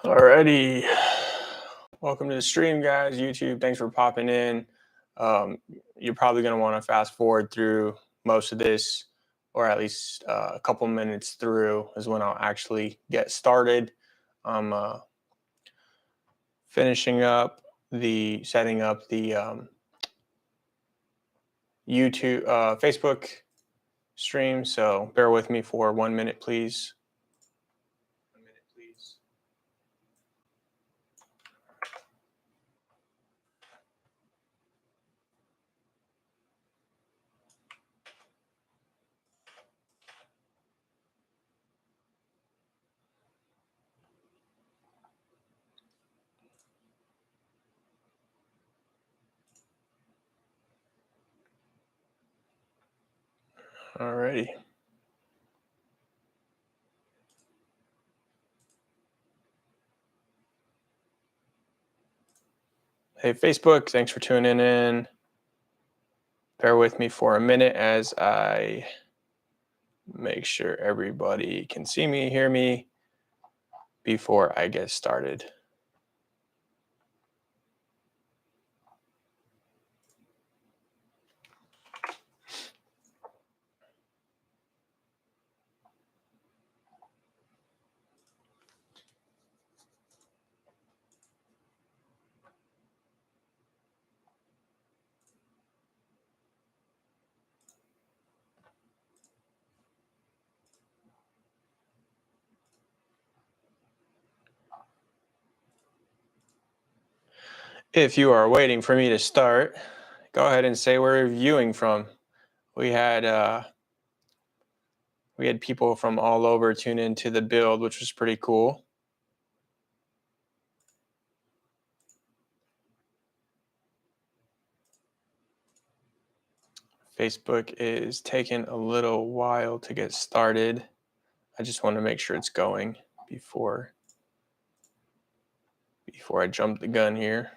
Alrighty, welcome to the stream, guys. YouTube, thanks for popping in. You're probably going to want to fast forward through most of this, or at least a couple minutes through is when I'll actually get started. I'm finishing up setting up the YouTube, Facebook stream. So bear with me for 1 minute, please. Alrighty. Hey, Facebook, thanks for tuning in. Bear with me for a minute as I make sure everybody can see me, hear me before I get started. If you are waiting for me to start, go ahead and say where you're viewing from. We had people from all over tune into the build, which was pretty cool. Facebook is taking a little while to get started. I just want to make sure it's going before I jump the gun here.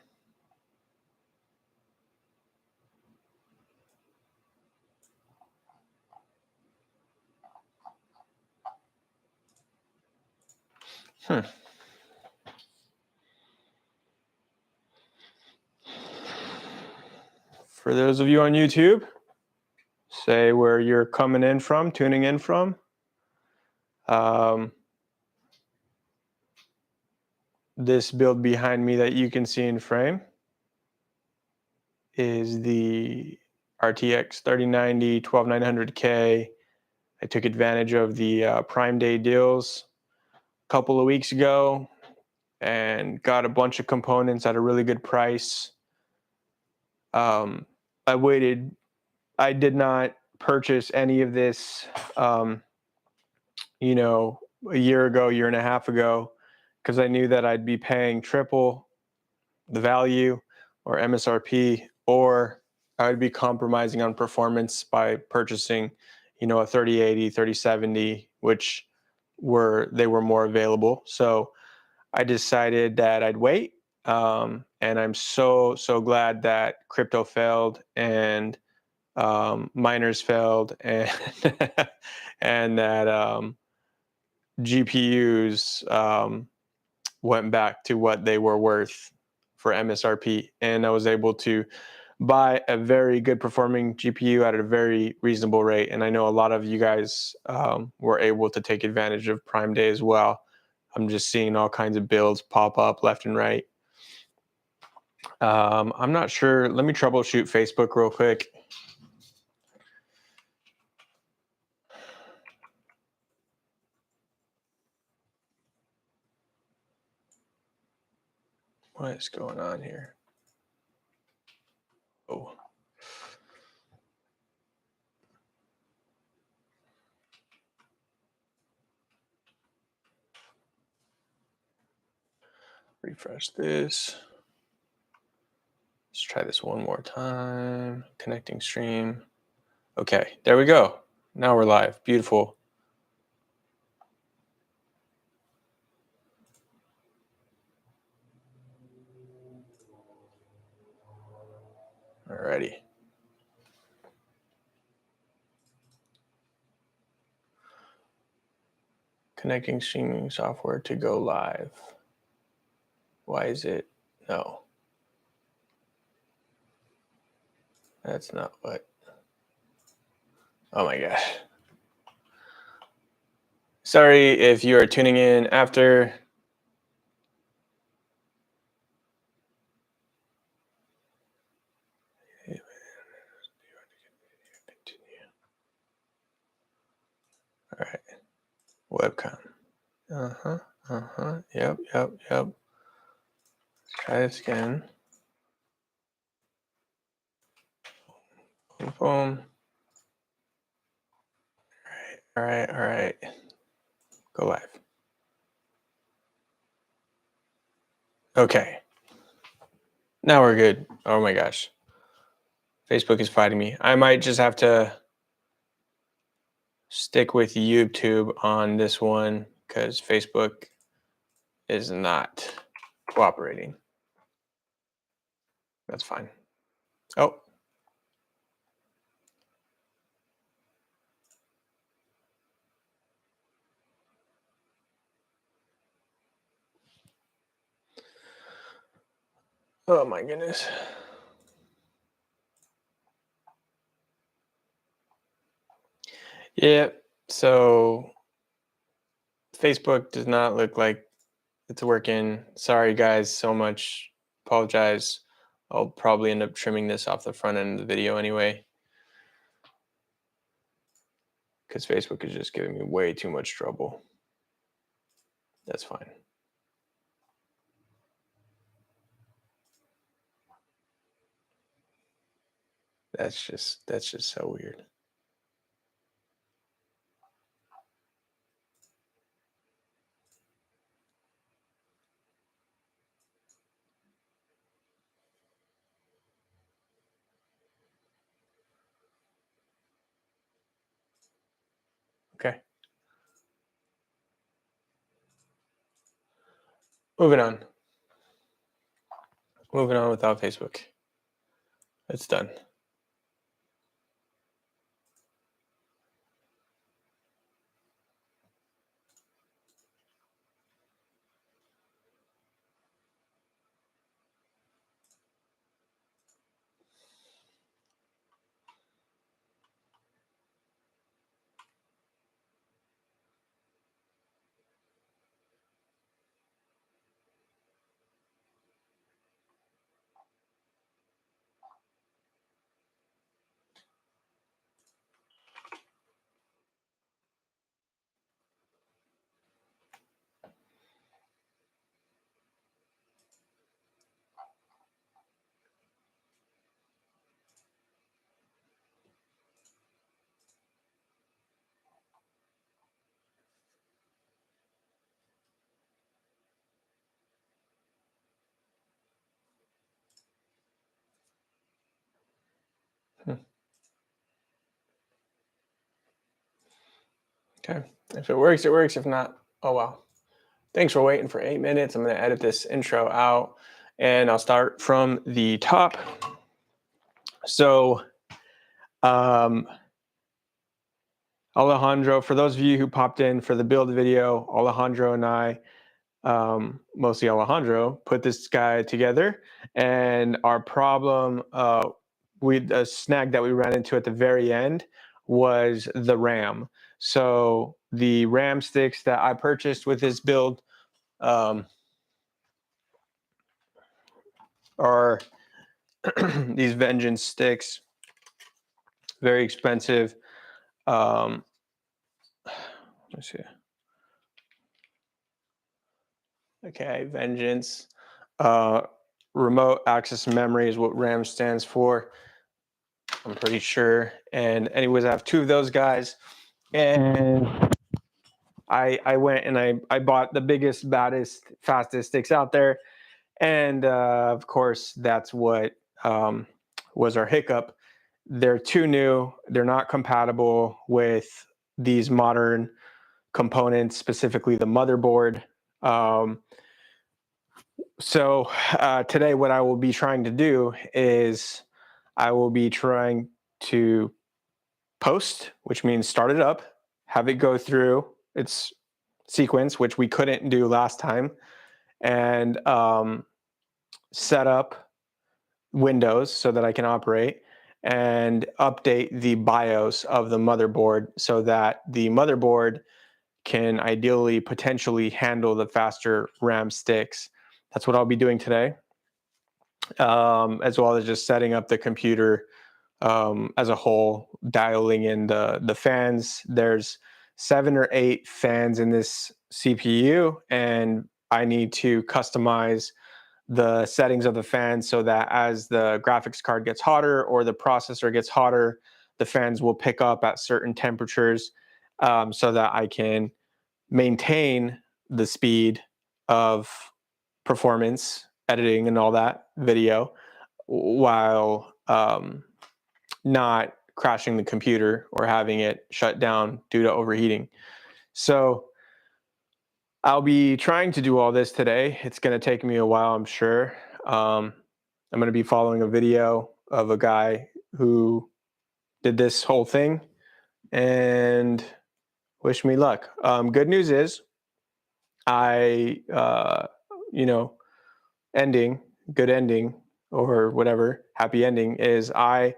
For those of you on YouTube, say where you're coming in from, tuning in from. This build behind me that you can see in frame is the RTX 3090 12900K. I took advantage of the Prime Day deals a couple of weeks ago and got a bunch of components at a really good price. I waited. I did not purchase any of this, a year ago, year and a half ago, because I knew that I'd be paying triple the value or MSRP, or I would be compromising on performance by purchasing, a 3080, 3070, which were more available. So I decided that I'd wait. And I'm so glad that crypto failed and miners failed and and that GPUs went back to what they were worth for MSRP, and I was able to buy a very good performing GPU at a very reasonable rate. And I know a lot of you guys were able to take advantage of Prime Day as well. I'm just seeing all kinds of builds pop up left and right. I'm not sure. Let me troubleshoot Facebook real quick. What is going on here? Oh. Refresh this. Let's try this one more time. Connecting stream. Okay, there we go. Now we're live. Beautiful. Alrighty. Connecting streaming software to go live. Why is it? No. That's not what. Oh my gosh. Sorry if you are tuning in after. All right. Webcam. Yep. Try this again. Boom. All right. Go live. Okay. Now we're good. Oh my gosh. Facebook is fighting me. I might just have to stick with YouTube on this one because Facebook is not cooperating. That's fine. Oh. Oh my goodness. Yeah, so Facebook does not look like it's working. Sorry guys, so much. Apologize. I'll probably end up trimming this off the front end of the video anyway, because Facebook is just giving me way too much trouble. That's fine. That's just so weird. Okay. Moving on. Moving on without Facebook. It's done. Okay. If it works, it works. If not, oh well. Thanks for waiting for 8 minutes. I'm going to edit this intro out and I'll start from the top. So, Alejandro, for those of you who popped in for the build video, Alejandro and I, mostly Alejandro, put this guy together. And our problem, a snag that we ran into at the very end was the RAM. So the RAM sticks that I purchased with this build are these Vengeance sticks, very expensive. Let's see. Okay, Vengeance. Remote access memory is what RAM stands for, I'm pretty sure. And anyways, I have two of those guys. And I went and I bought the biggest, baddest, fastest sticks out there. And of course, that's what was our hiccup. They're too new. They're not compatible with these modern components, specifically the motherboard. So today what I will be trying to do is I will be trying to post, which means start it up, have it go through its sequence, which we couldn't do last time, and set up Windows so that I can operate, and update the BIOS of the motherboard so that the motherboard can ideally potentially handle the faster RAM sticks. That's what I'll be doing today, as well as just setting up the computer as a whole, dialing in the fans. There's 7 or 8 fans in this CPU, and I need to customize the settings of the fan so that as the graphics card gets hotter or the processor gets hotter, the fans will pick up at certain temperatures, so that I can maintain the speed of performance, editing, and all that video while not crashing the computer or having it shut down due to overheating. So I'll be trying to do all this today. It's going to take me a while, I'm sure. I'm going to be following a video of a guy who did this whole thing, and wish me luck. Good news is I, good ending or whatever, happy ending is I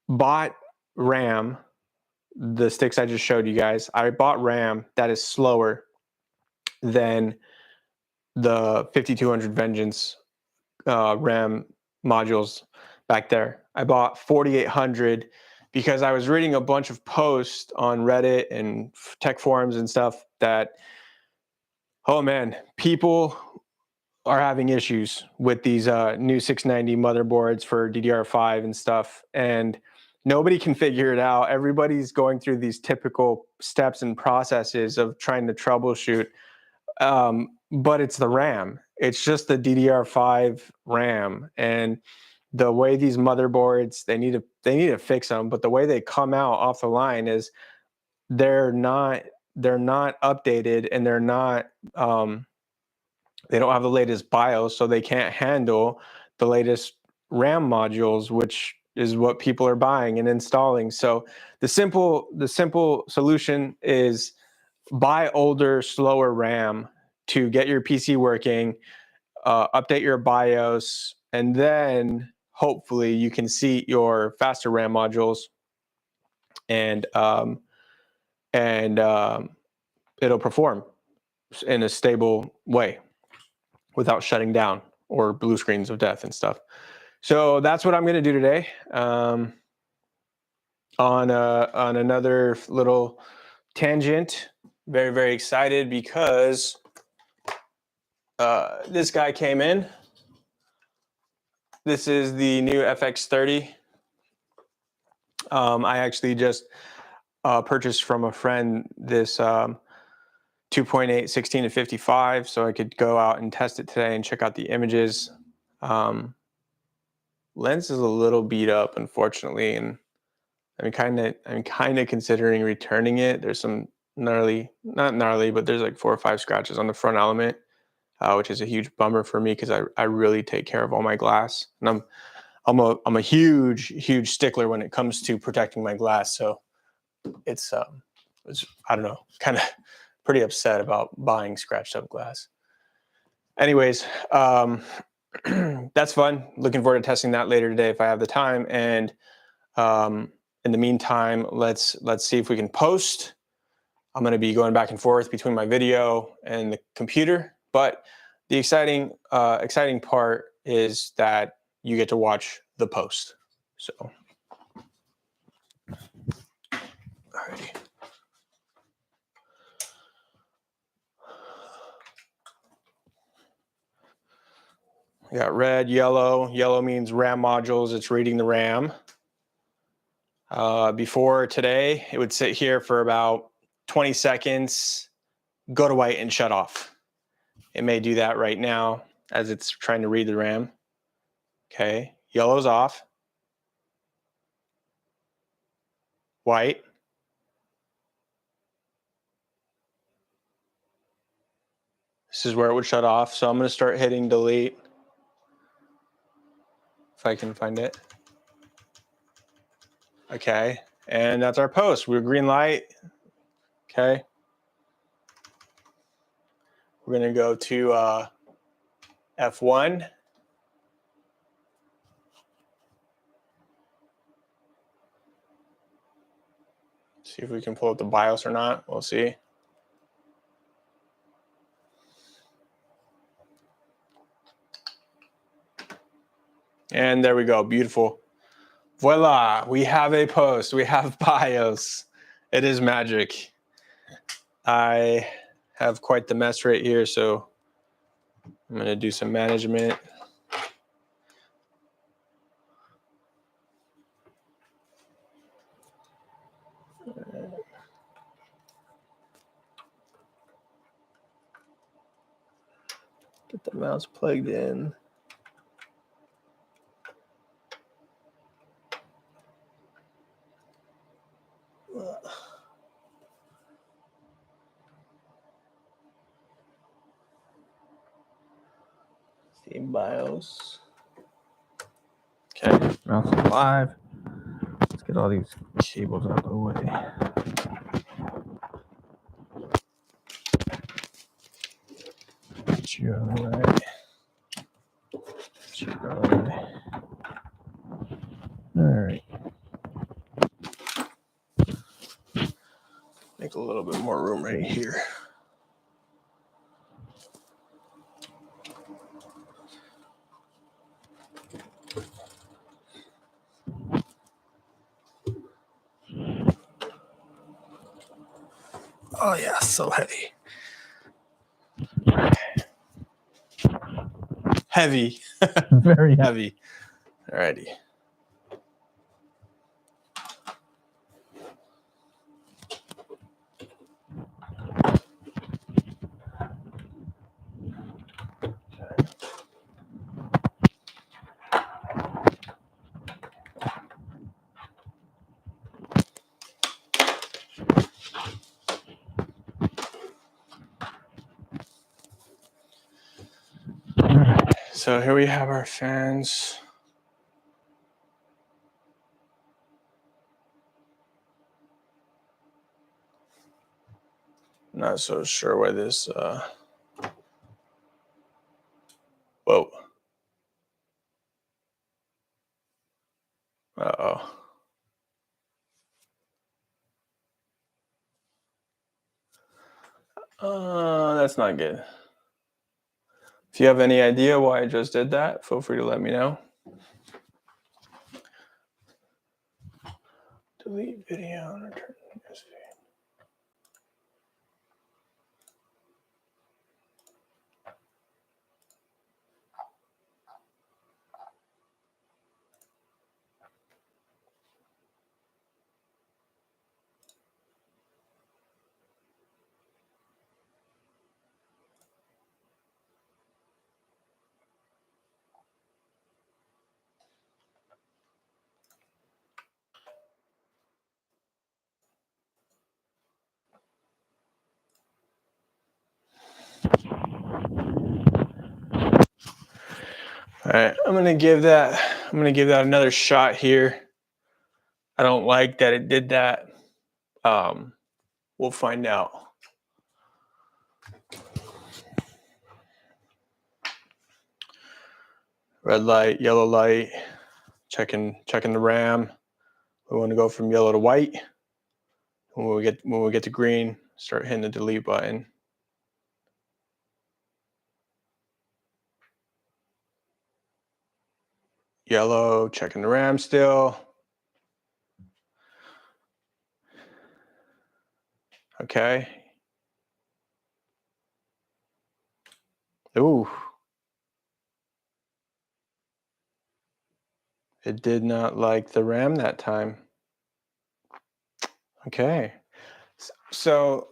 bought RAM, the sticks I just showed you guys. I bought RAM that is slower than the 5200 Vengeance RAM modules back there. I bought 4800 because I was reading a bunch of posts on Reddit and tech forums and stuff that, oh man, people are having issues with these new 690 motherboards for DDR5 and stuff, and nobody can figure it out. Everybody's going through these typical steps and processes of trying to troubleshoot, but it's the RAM. It's just the DDR5 RAM, and the way these motherboards, they need to fix them. But the way they come out off the line is they're not updated, and they're not. They don't have the latest BIOS, so they can't handle the latest RAM modules, which is what people are buying and installing. So the simple solution is buy older, slower RAM to get your PC working, update your BIOS, and then hopefully you can seat your faster RAM modules, and it'll perform in a stable way without shutting down or blue screens of death and stuff. So that's what I'm going to do today. On another little tangent, very, very excited because this guy came in. This is the new FX30. I actually just purchased from a friend this 2.8 16 to 55, so I could go out and test it today and check out the images. Lens is a little beat up, unfortunately, and I'm kind of considering returning it. There's some not gnarly, but there's like 4 or 5 scratches on the front element, which is a huge bummer for me because I really take care of all my glass, and I'm a huge stickler when it comes to protecting my glass. So it's I don't know, kind of pretty upset about buying scratched up glass. Anyways, that's fun. Looking forward to testing that later today if I have the time. And in the meantime, let's see if we can post. I'm going to be going back and forth between my video and the computer, but the exciting part is that you get to watch the post. So, alrighty. We got red, yellow. Yellow means RAM modules. It's reading the RAM. Before today, it would sit here for about 20 seconds, go to white, and shut off. It may do that right now as it's trying to read the RAM. Okay, yellow's off. White. This is where it would shut off. So I'm going to start hitting delete if I can find it. Okay, and that's our post. We're green light. Okay. We're going to go to F1. See if we can pull up the BIOS or not. We'll see. And there we go. Beautiful. Voila. We have a post. We have BIOS. It is magic. I have quite the mess right here, so I'm going to do some management. Get the mouse plugged in. Steam BIOS. Okay, mouse is live. Let's get all these cables out of the way. Get you out of the way. Get you out of the way. All right. Make a little bit more room right here. Oh yeah, so heavy. Heavy. Very heavy. Alrighty. So here we have our fans. Not so sure why this, whoa. Uh-oh. That's not good. If you have any idea why I just did that, feel free to let me know. Delete video and return this video. All right, I'm gonna give that another shot here. I don't like that it did that. We'll find out. Red light, yellow light, checking the RAM. We want to go from yellow to white. When we get to green, start hitting the delete button. Yellow, checking the RAM still. Okay. Ooh. It did not like the RAM that time. Okay. So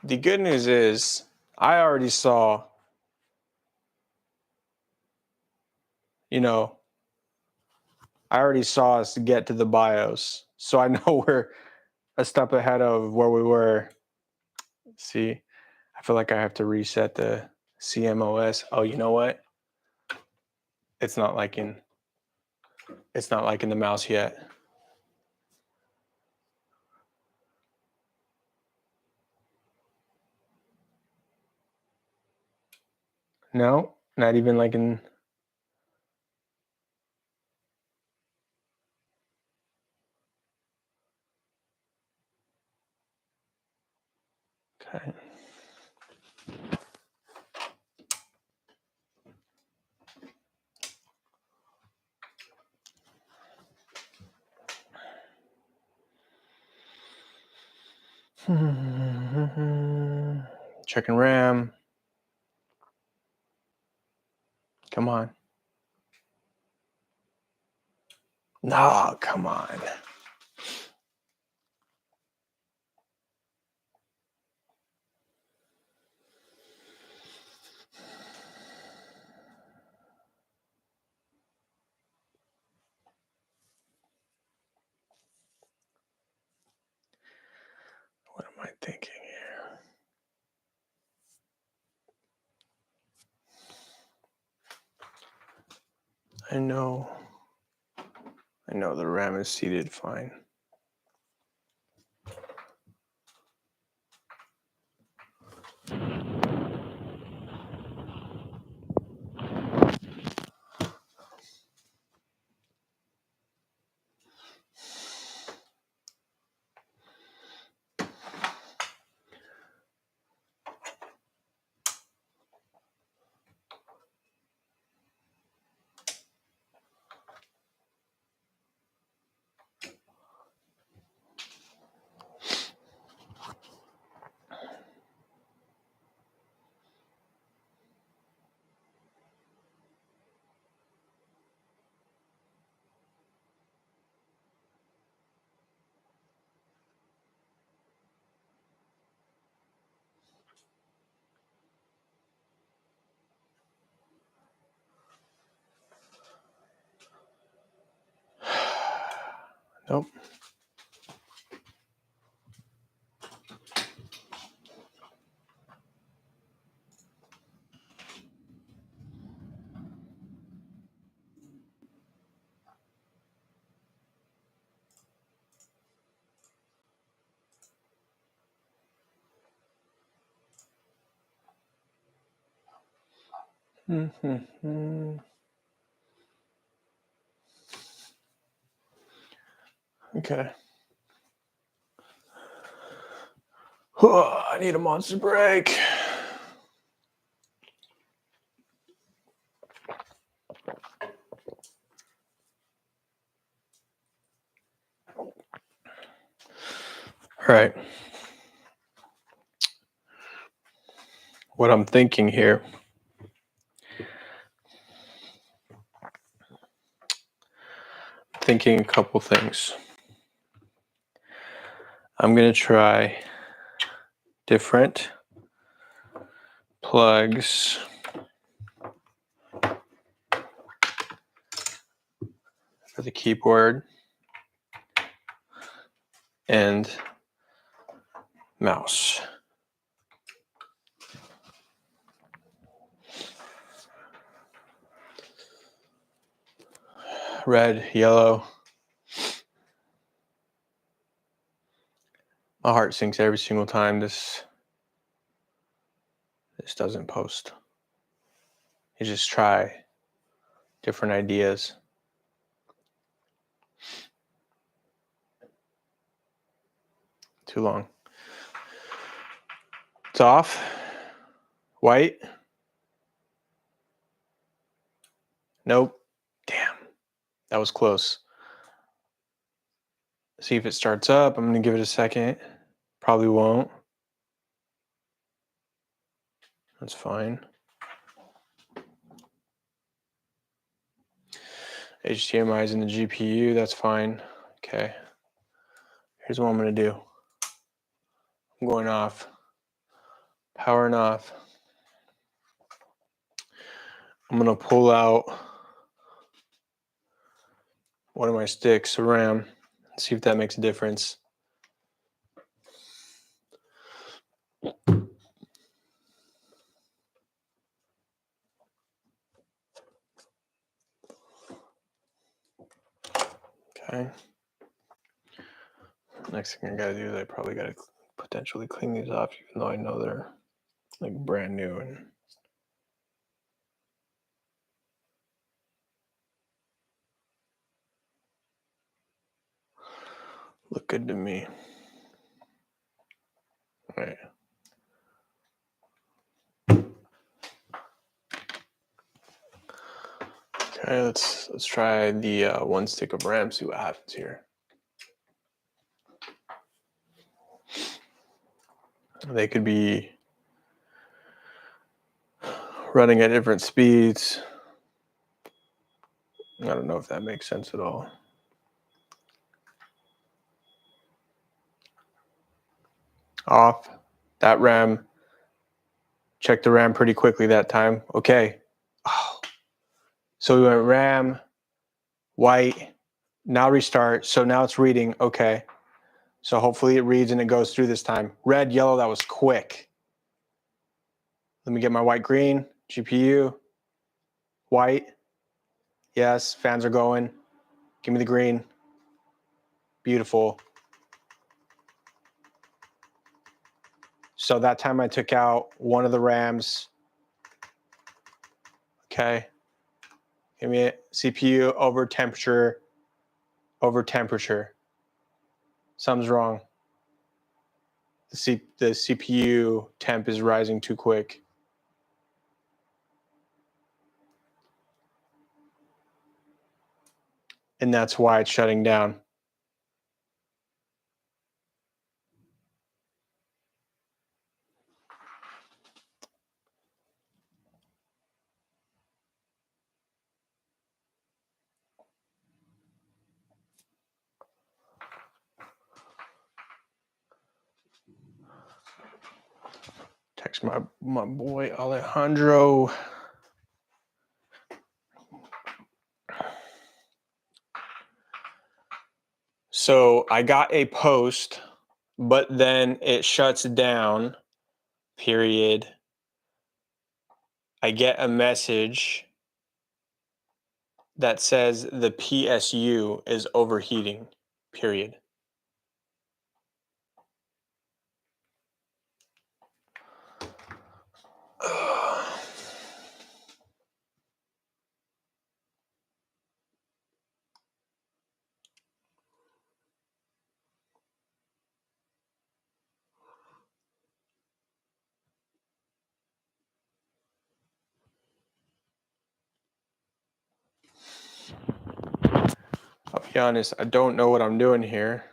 the good news is I already saw, I already saw us get to the BIOS. So I know we're a step ahead of where we were. See, I feel like I have to reset the CMOS. Oh, you know what? It's not liking the mouse yet. No, not even like in. Okay. Checking RAM. Come on. No, come on. What am I thinking here? I know the RAM is seated fine. Nope. Okay. Oh, I need a monster break. All right. What I'm thinking here. Thinking a couple things. I'm going to try different plugs for the keyboard and mouse. Red, yellow. My heart sinks every single time this doesn't post. You just try different ideas. Too long. It's off. White. Nope. Damn. That was close. See if it starts up. I'm going to give it a second. Probably won't. That's fine. HDMI is in the GPU. That's fine. Okay. Here's what I'm going to do. I'm going off. Powering off. I'm going to pull out one of my sticks of RAM. See if that makes a difference. Okay. Next thing I gotta do is I probably gotta potentially clean these off, even though I know they're like brand new and Look good to me. All right. Okay, let's try the 1 stick of RAM, see what happens here. They could be running at different speeds. I don't know if that makes sense at all. Off. That RAM. Check the RAM pretty quickly that time. Okay. Oh. So we went RAM, white, now restart. So now it's reading. Okay. So hopefully it reads and it goes through this time. Red, yellow, that was quick. Let me get my white, green, GPU, white. Yes, fans are going. Give me the green. Beautiful. So that time I took out one of the RAMs. Okay. Give me it. CPU over temperature. Over temperature. Something's wrong. The CPU temp is rising too quick. And that's why it's shutting down. Text my boy Alejandro. So I got a post, but then it shuts down, period. I get a message that says the PSU is overheating, period. I'll be honest, I don't know what I'm doing here.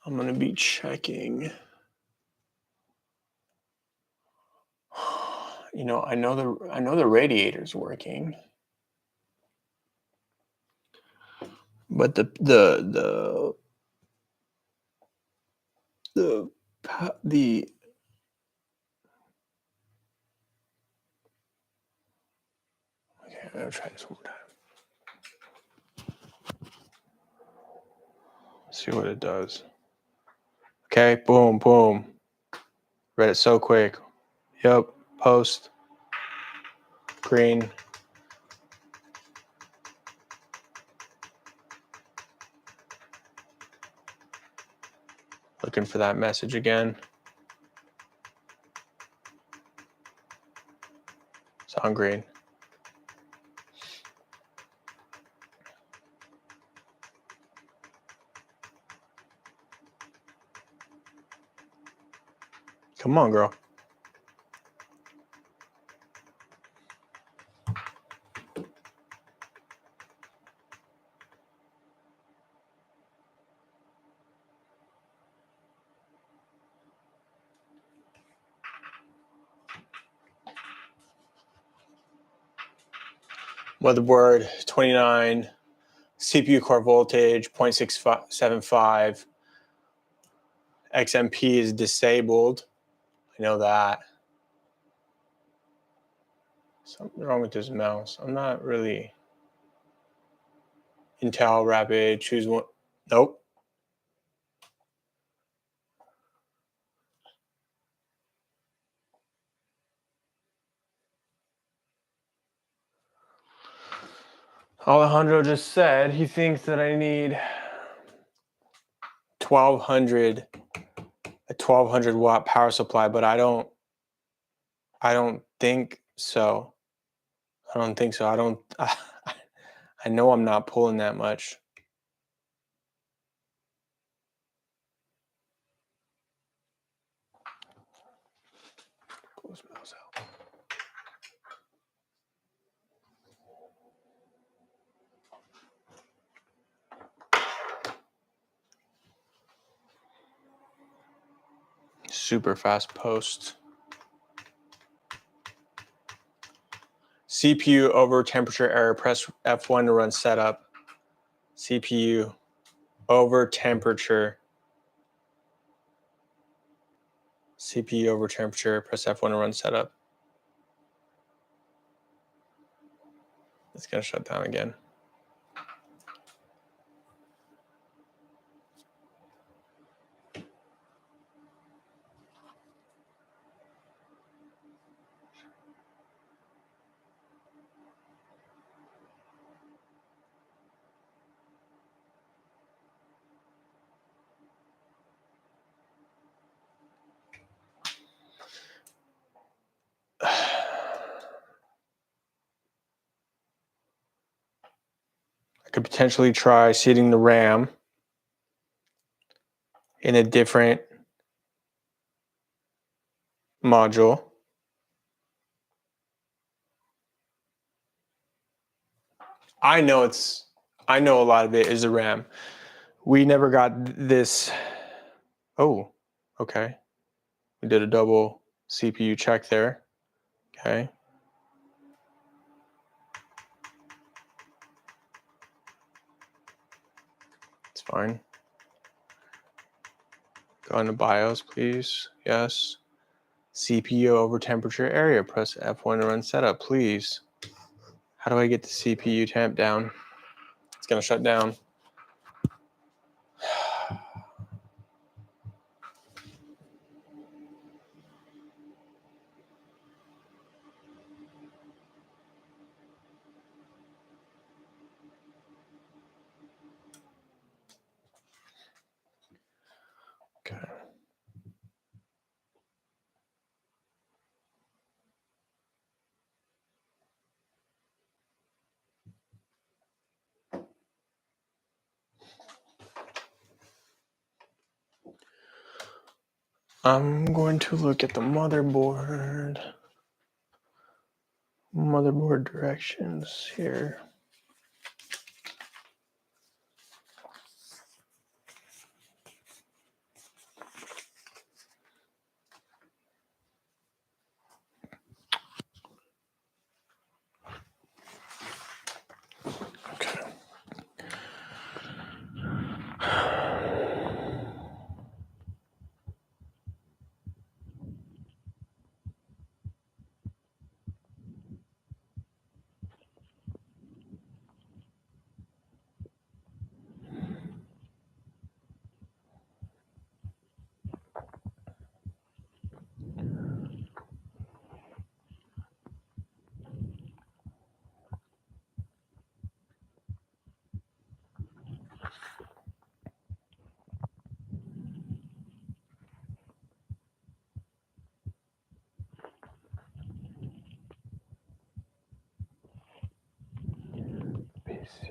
I'm gonna be checking. You know, I know the radiator's working, but the okay, I'm gonna try this one more time. See what it does. Okay, boom, boom. Read it so quick. Yep, post. Green. Looking for that message again. It's on green. Come on, girl. Motherboard 29, CPU core voltage 0.675, XMP is disabled. I know that. Something wrong with this mouse. I'm not really. Intel Rapid, choose one. Nope. Alejandro just said he thinks that I need 1200, a 1200 watt power supply, but I don't think so. I don't think so. I know I'm not pulling that much. super fast post. CPU over temperature error. Press F1 to run setup. CPU over temperature. CPU over temperature. Press F1 to run setup. It's going to shut down again. I could potentially try seating the RAM in a different module. I know a lot of it is the RAM. We never got this. Oh, okay. We did a double CPU check there. Okay. It's fine. Go into BIOS, please. Yes. CPU over temperature area. Press F1 to run setup, please. How do I get the CPU temp down? It's going to shut down. Okay. I'm going to look at the motherboard. Motherboard directions here. Okay. PC.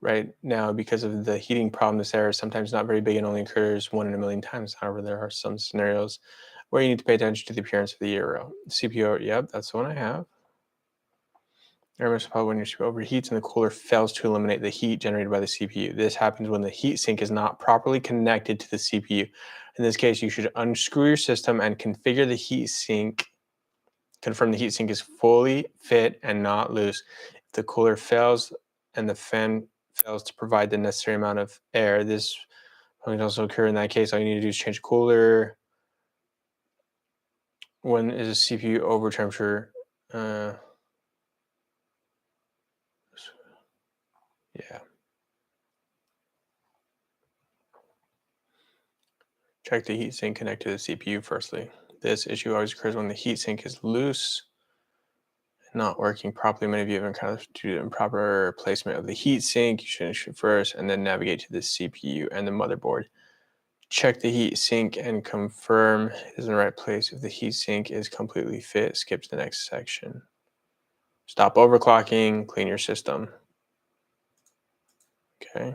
right now, because of the heating problem, this error is sometimes not very big and only occurs 1 in a million times. However, there are some scenarios where you need to pay attention to the appearance of the euro. CPU, yep, that's the one I have. Error must apply when your CPU overheats and the cooler fails to eliminate the heat generated by the CPU. This happens when the heatsink is not properly connected to the CPU. In this case, you should unscrew your system and configure the heatsink. Confirm the heatsink is fully fit and not loose. If the cooler fails and the fan fails to provide the necessary amount of air, this can also occur. In that case, all you need to do is change the cooler. When is a CPU over temperature? Yeah. Check the heatsink connected to the CPU firstly. This issue always occurs when the heatsink is loose and not working properly. Many of you have encountered due to improper placement of the heatsink. You should ensure first and then navigate to the CPU and the motherboard. Check the heatsink and confirm it is in the right place. If the heatsink is completely fit, skip to the next section. Stop overclocking, clean your system. Okay.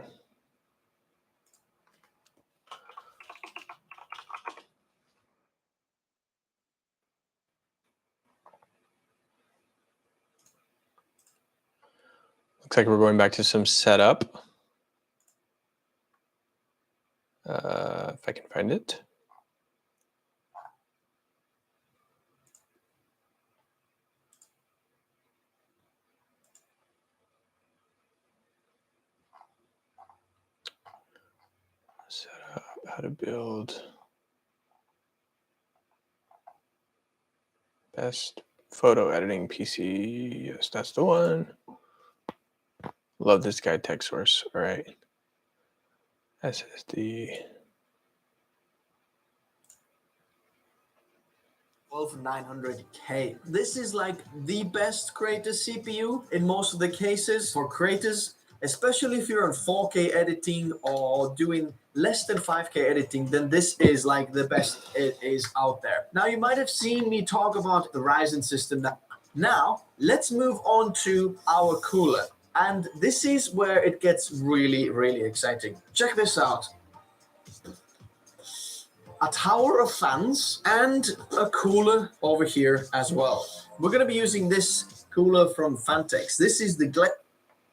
Looks like we're going back to some setup. If I can find it. Setup, how to build best photo editing PC. Yes, that's the one. Love this guy, tech source. All right. SSD. 12900K. This is like the best creators CPU in most of the cases for creators, especially if you're on 4K editing or doing less than 5K editing, then this is like the best it is out there. Now, you might have seen me talk about the Ryzen system. Now, let's move on to our cooler. And this is where it gets really, really exciting. Check this out. A tower of fans and a cooler over here as well. We're going to be using this cooler from Fantex. This is the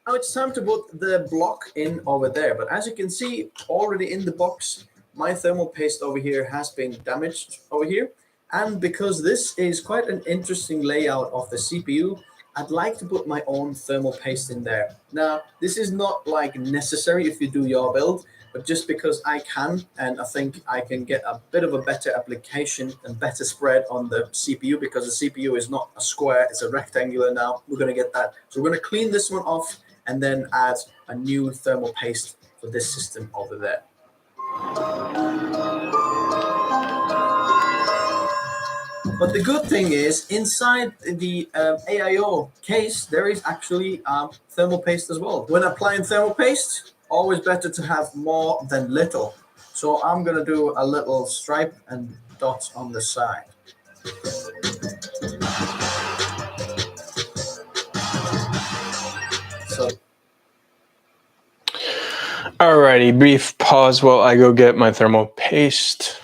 now it's time to put the block in over there, but as you can see already in the box, my thermal paste over here has been damaged over here. And because this is quite an interesting layout of the CPU, I'd like to put my own thermal paste in there. Now, this is not like necessary if you do your build, but just because I can, and I think I can get a bit of a better application and better spread on the CPU, because the CPU is not a square, it's a rectangular now. We're going to get that. So we're going to clean this one off and then add a new thermal paste for this system over there. But the good thing is, inside the AIO case, there is actually thermal paste as well. When applying thermal paste, always better to have more than little. So I'm going to do a little stripe and dots on the side. So, alrighty, brief pause while I go get my thermal paste.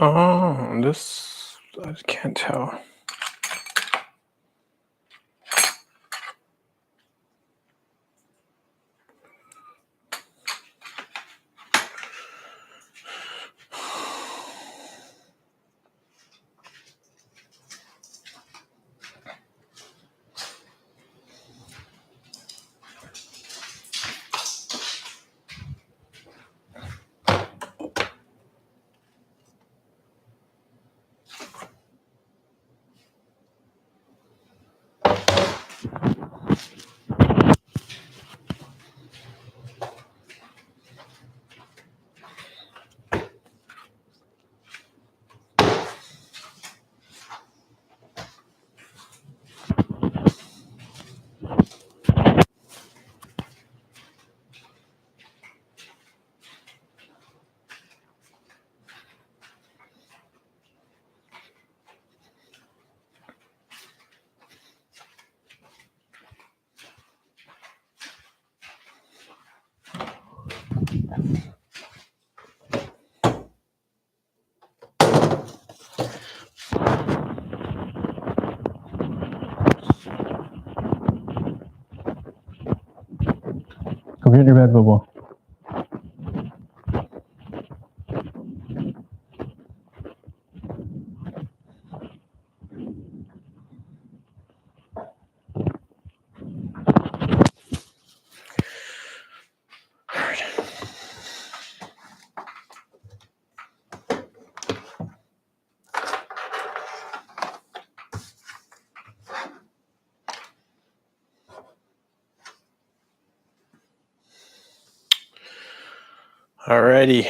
Oh, this, I can't tell. Go get in your bed, Bobo. Alrighty.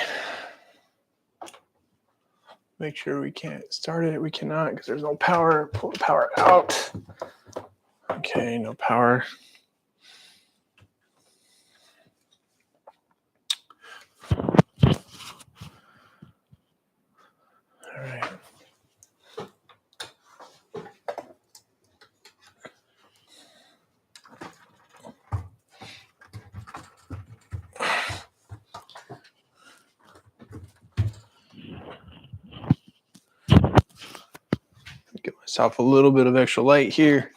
Make sure we can't start it. We cannot because there's no power. Pull the power out. Okay, no power. All right. Get myself a little bit of extra light here.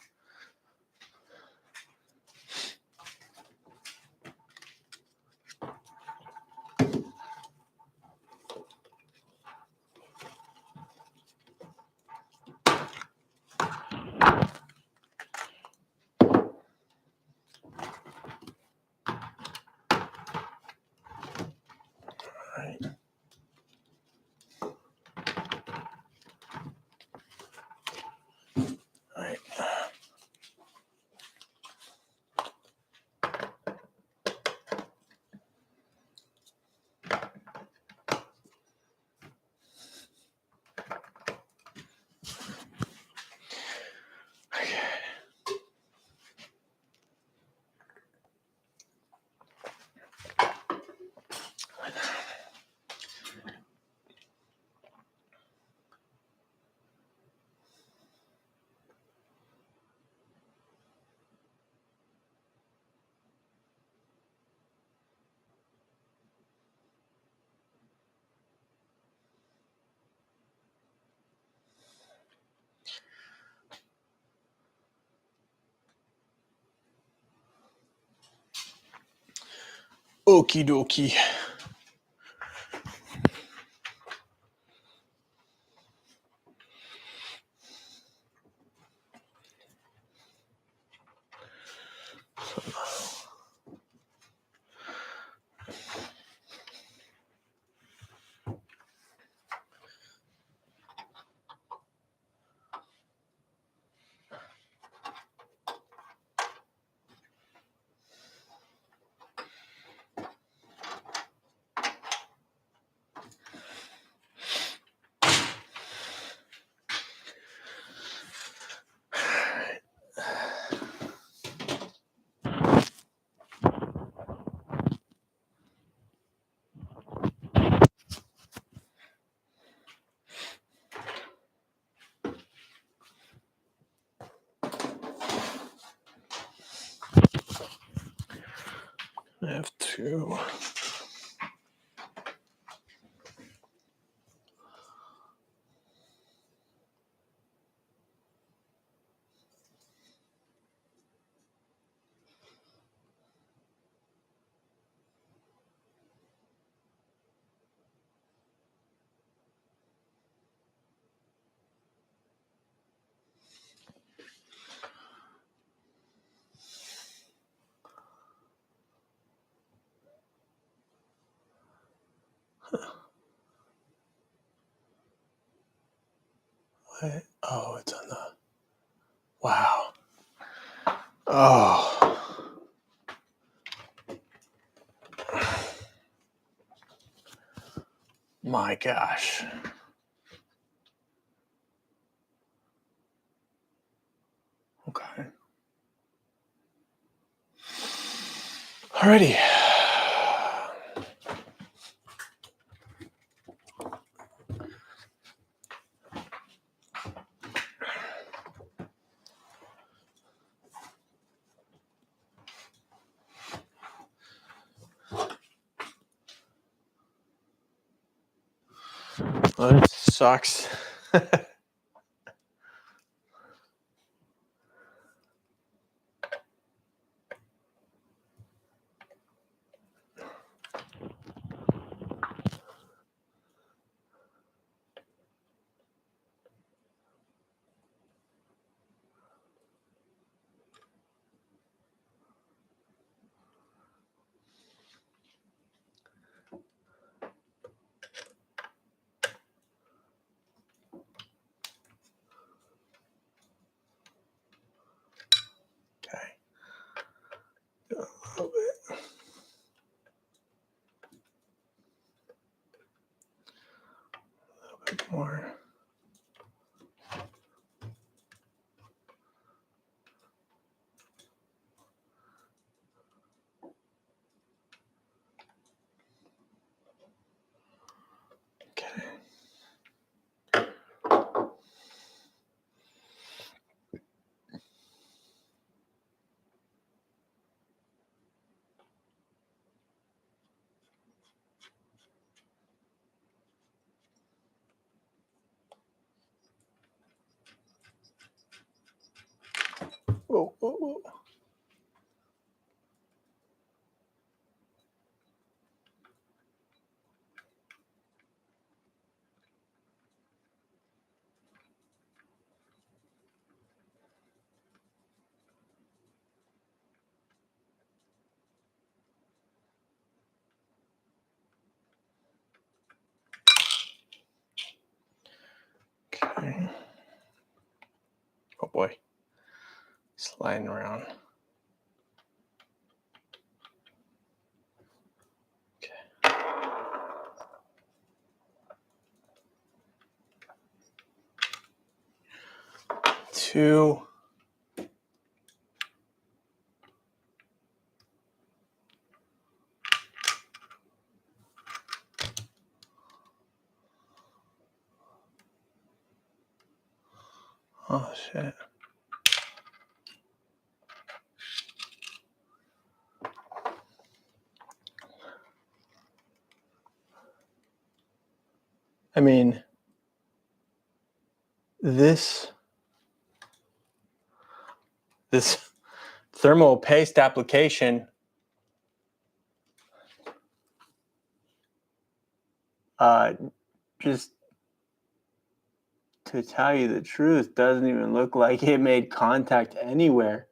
Okie dokie. I have to. What? Oh, it's on the. Wow. Oh. My gosh. Okay. Alrighty. Well, this sucks. Okay. A little bit. A little bit more. Okay. Whoa, whoa, whoa. Okay. Oh boy. Sliding around. Okay. 2. Oh shit. I mean, this thermal paste application just to tell you the truth doesn't even look like it made contact anywhere.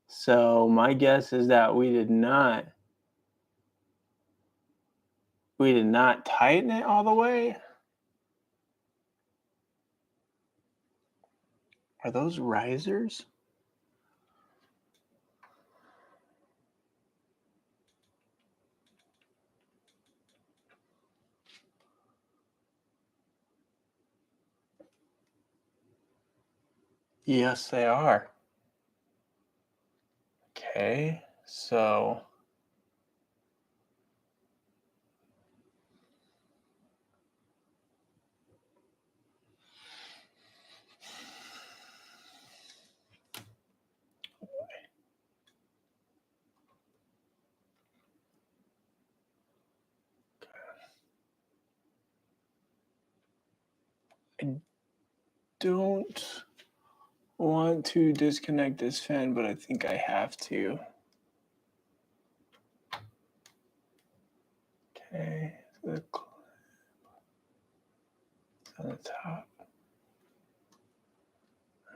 So my guess is that we did not tighten it all the way. Are those risers? Yes, they are. Okay, so I don't want to disconnect this fan, but I think I have to. Okay, so the clip on the top.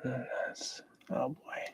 And then that's, oh boy.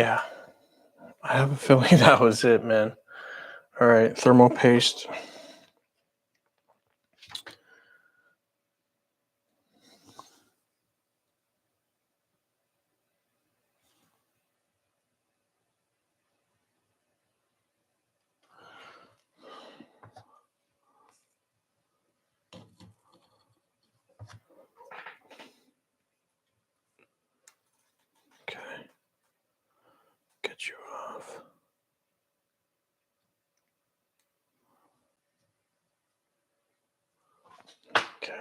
Yeah, I have a feeling that was it, man. All right, thermal paste. Okay, get you off. Okay.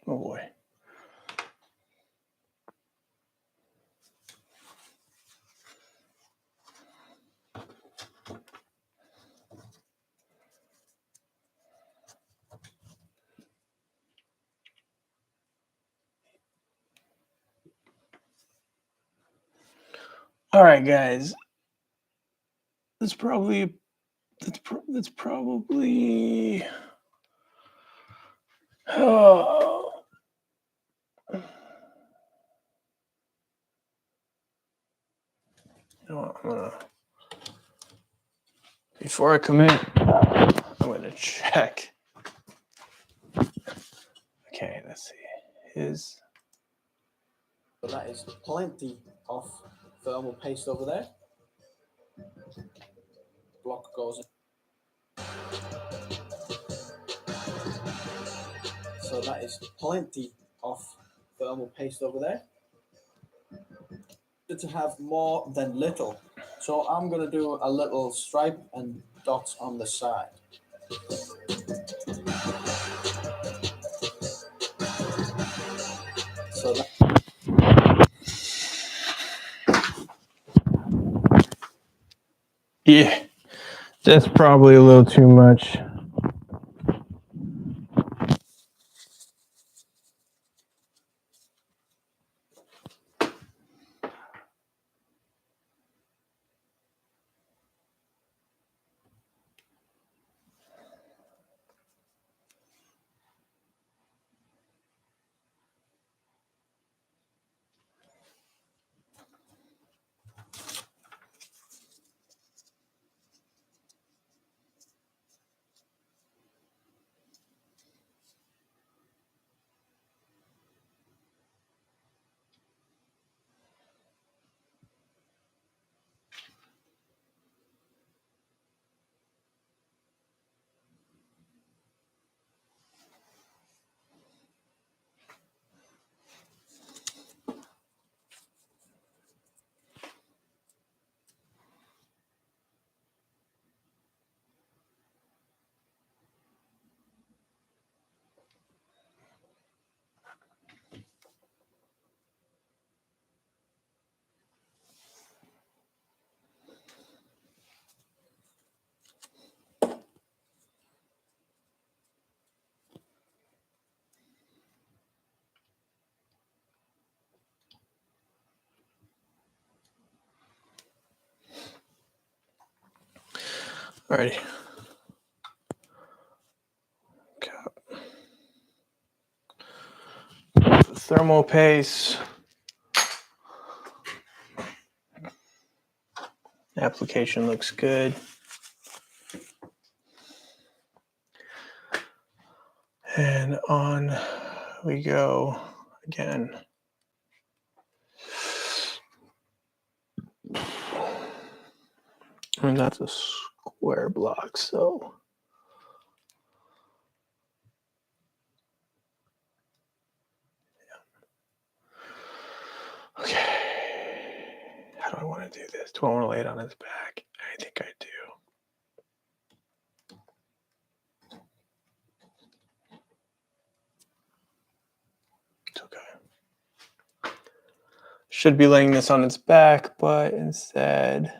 Oh boy. All right, guys. That's probably oh. You know what, before I commit, I'm gonna check. Okay, let's see. So that is plenty of thermal paste over there. Block goes in. So that is plenty of thermal paste over there. To have more than little. So I'm going to do a little stripe and dots on the side. So that Yeah, that's probably a little too much. Alrighty. Thermal paste. Application looks good. And on we go again. And that's a square block, so want to do this? Do I want to lay it on his back? I think I do. It's okay. Should be laying this on its back, but instead...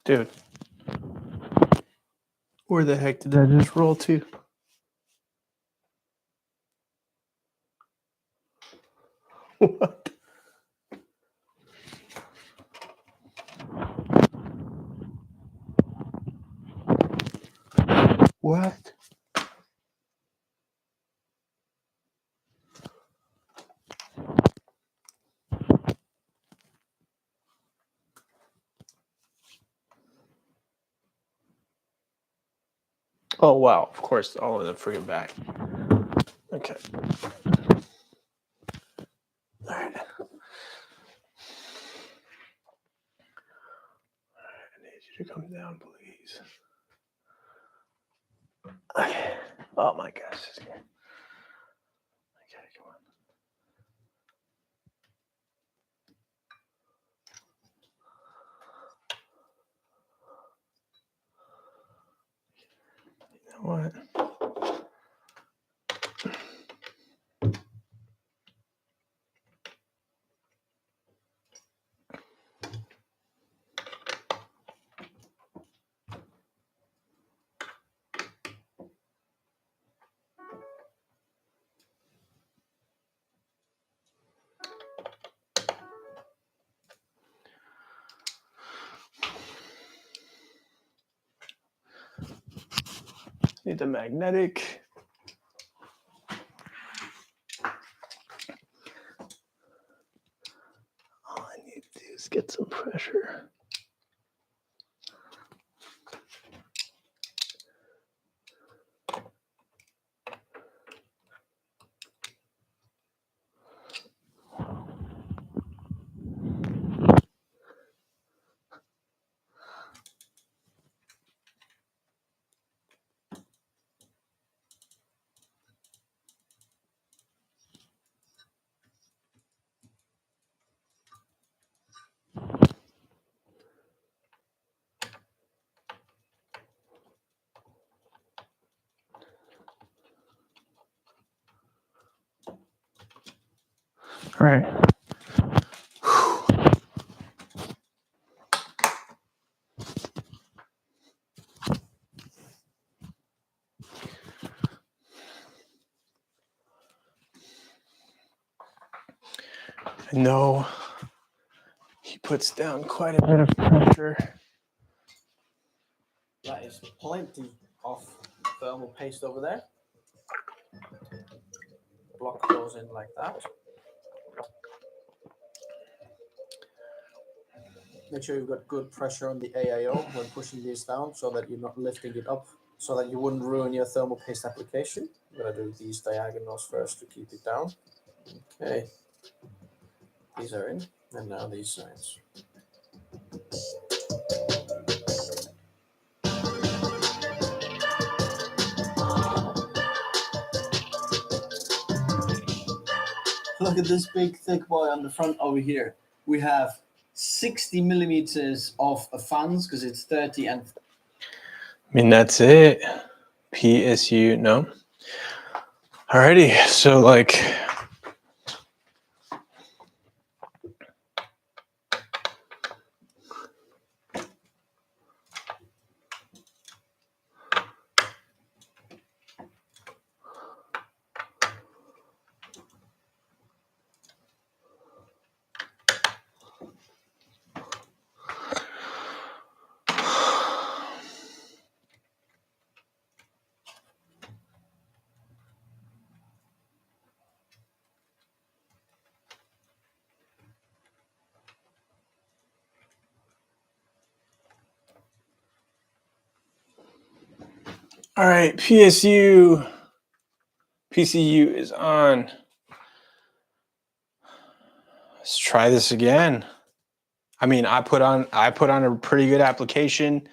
Dude, where the heck did that just roll to? What? What? Oh, wow. Of course, all of them freaking back. Okay. All right. I need you to come down, please. Okay. Oh, my gosh. Okay, come on. You know what? Need the magnetic. All I need to do is get some pressure. All right. I know he puts down quite a bit of pressure. That is plenty of thermal paste over there. Block goes in like that. Make sure you've got good pressure on the AIO when pushing these down so that you're not lifting it up, so that you wouldn't ruin your thermal paste application. I'm going to do these diagonals first to keep it down. Okay. These are in, and now these sides. Look at this big thick boy on the front over here. We have 60 millimeters of fans because it's 30 and. I mean, that's it. PSU, no. Alrighty, so like. All right, PCU is on. Let's try this again. I mean, I put on a pretty good application.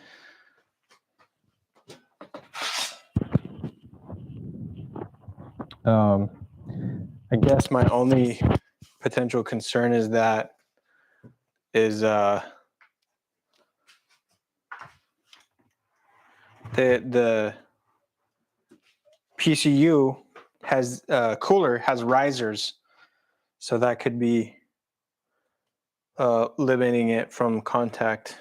I guess my only potential concern is that the PCU has cooler has risers, so that could be limiting it from contact.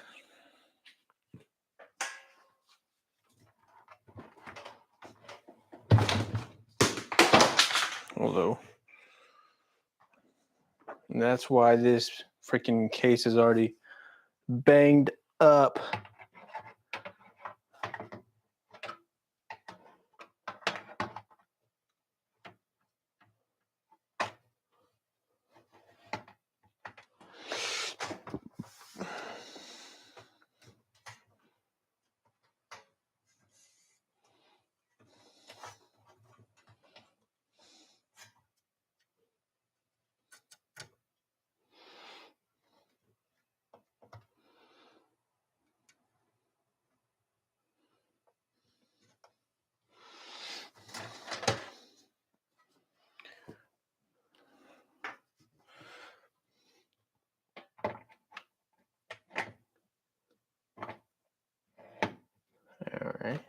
Although, and that's why this freaking case is already banged up. All right.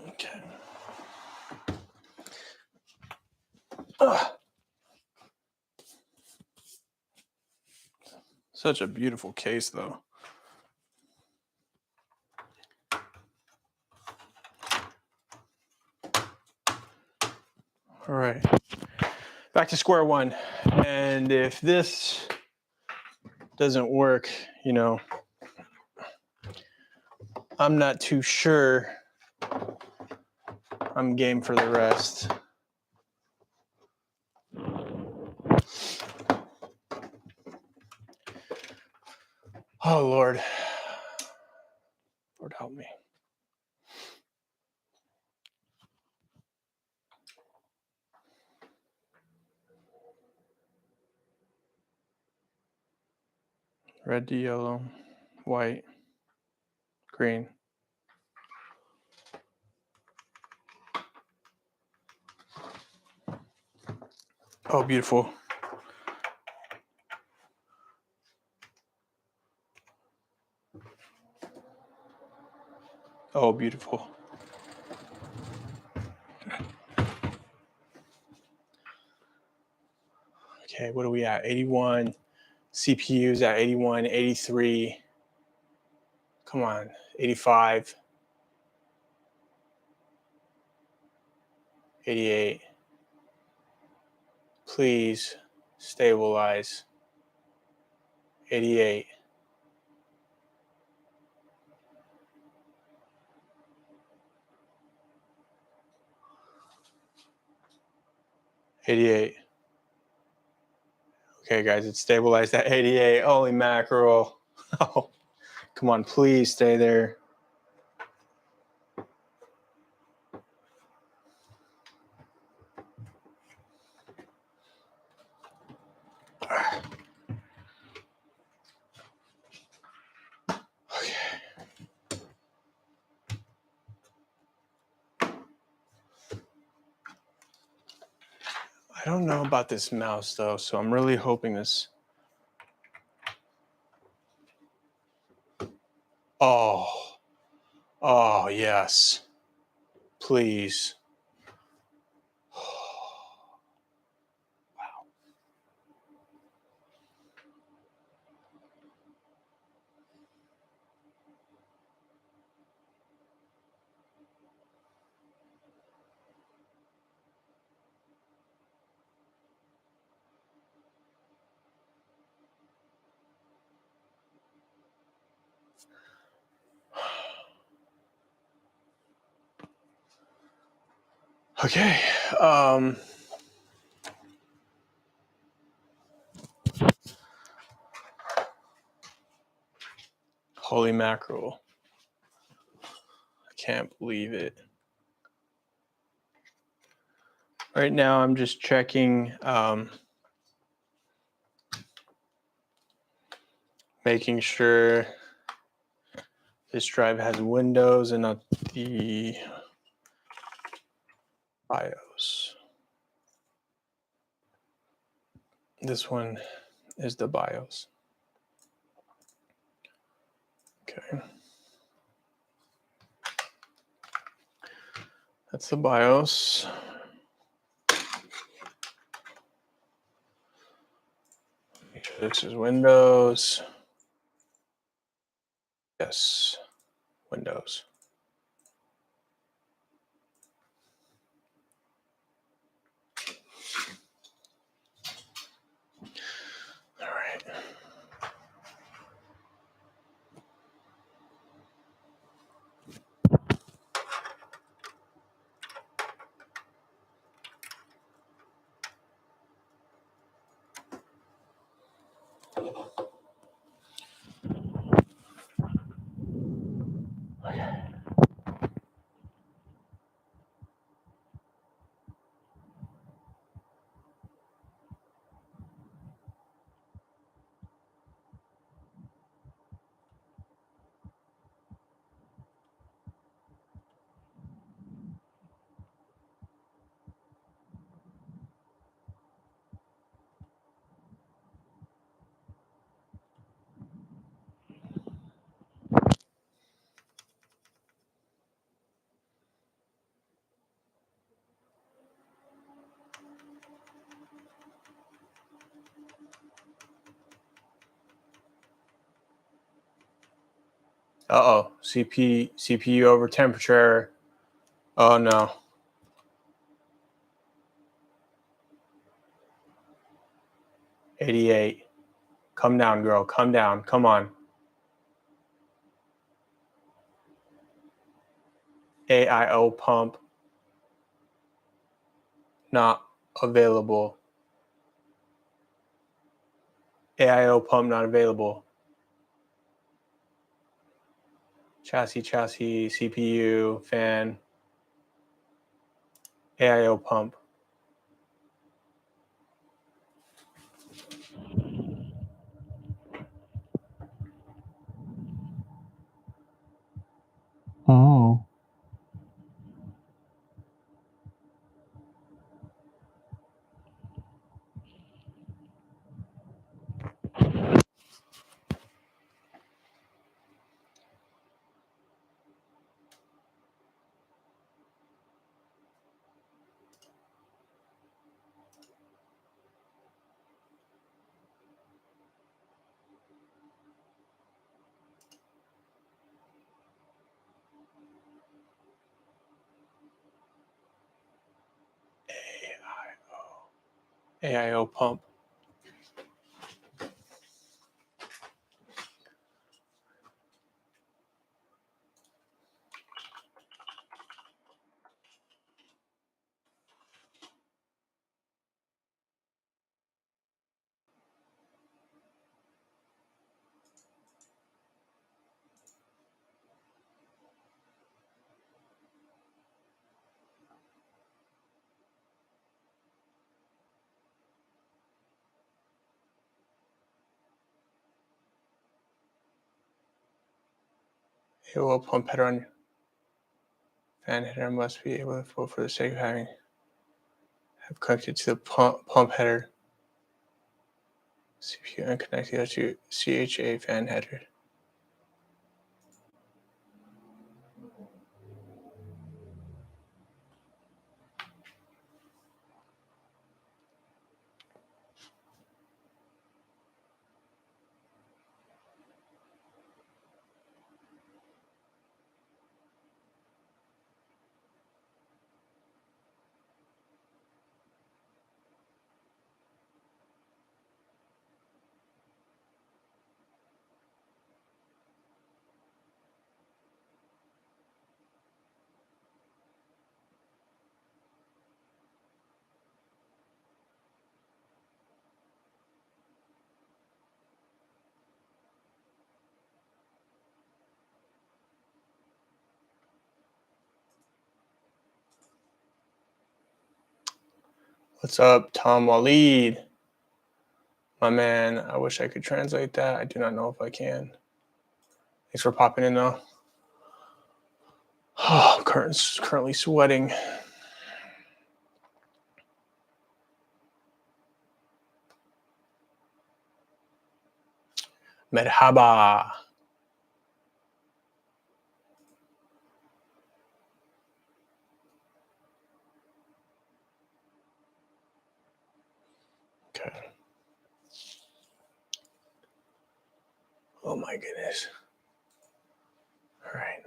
Okay. Such a beautiful case, though. All right, back to square one. And if this doesn't work, you know, I'm not too sure I'm game for the rest. Oh, Lord. Red to yellow, white, green. Oh, beautiful. Oh, beautiful. Okay, what are we at? 81. CPU's at 81, 83. Come on, 85. 88. Please stabilize. 88. Okay, guys, it's stabilized at 88. Holy mackerel. Oh, come on, please stay there. Okay. I don't know about this mouse, though, so I'm really hoping this... Oh. Oh, yes. Please. Wow. Okay. Holy mackerel. I can't believe it. Right now, I'm just checking, making sure this drive has Windows and not the BIOS. This one is the BIOS. Okay. That's the BIOS. Make sure this is Windows. Yes, Windows. All right. Uh-oh, CPU over temperature. Oh no. '88. Come down, girl. Come down. Come on. AIO pump not available. AIO pump not available. Chassis, CPU, fan. AIO pump. Oh. AIO pump. AIO pump header on fan header must be able to flow for the sake of having connected to the pump header. CPU and connected to CHA fan header. What's up, Tom Waleed? My man, I wish I could translate that. I do not know if I can. Thanks for popping in, though. Oh, I'm currently sweating. Merhaba. Okay. Oh my goodness. All right.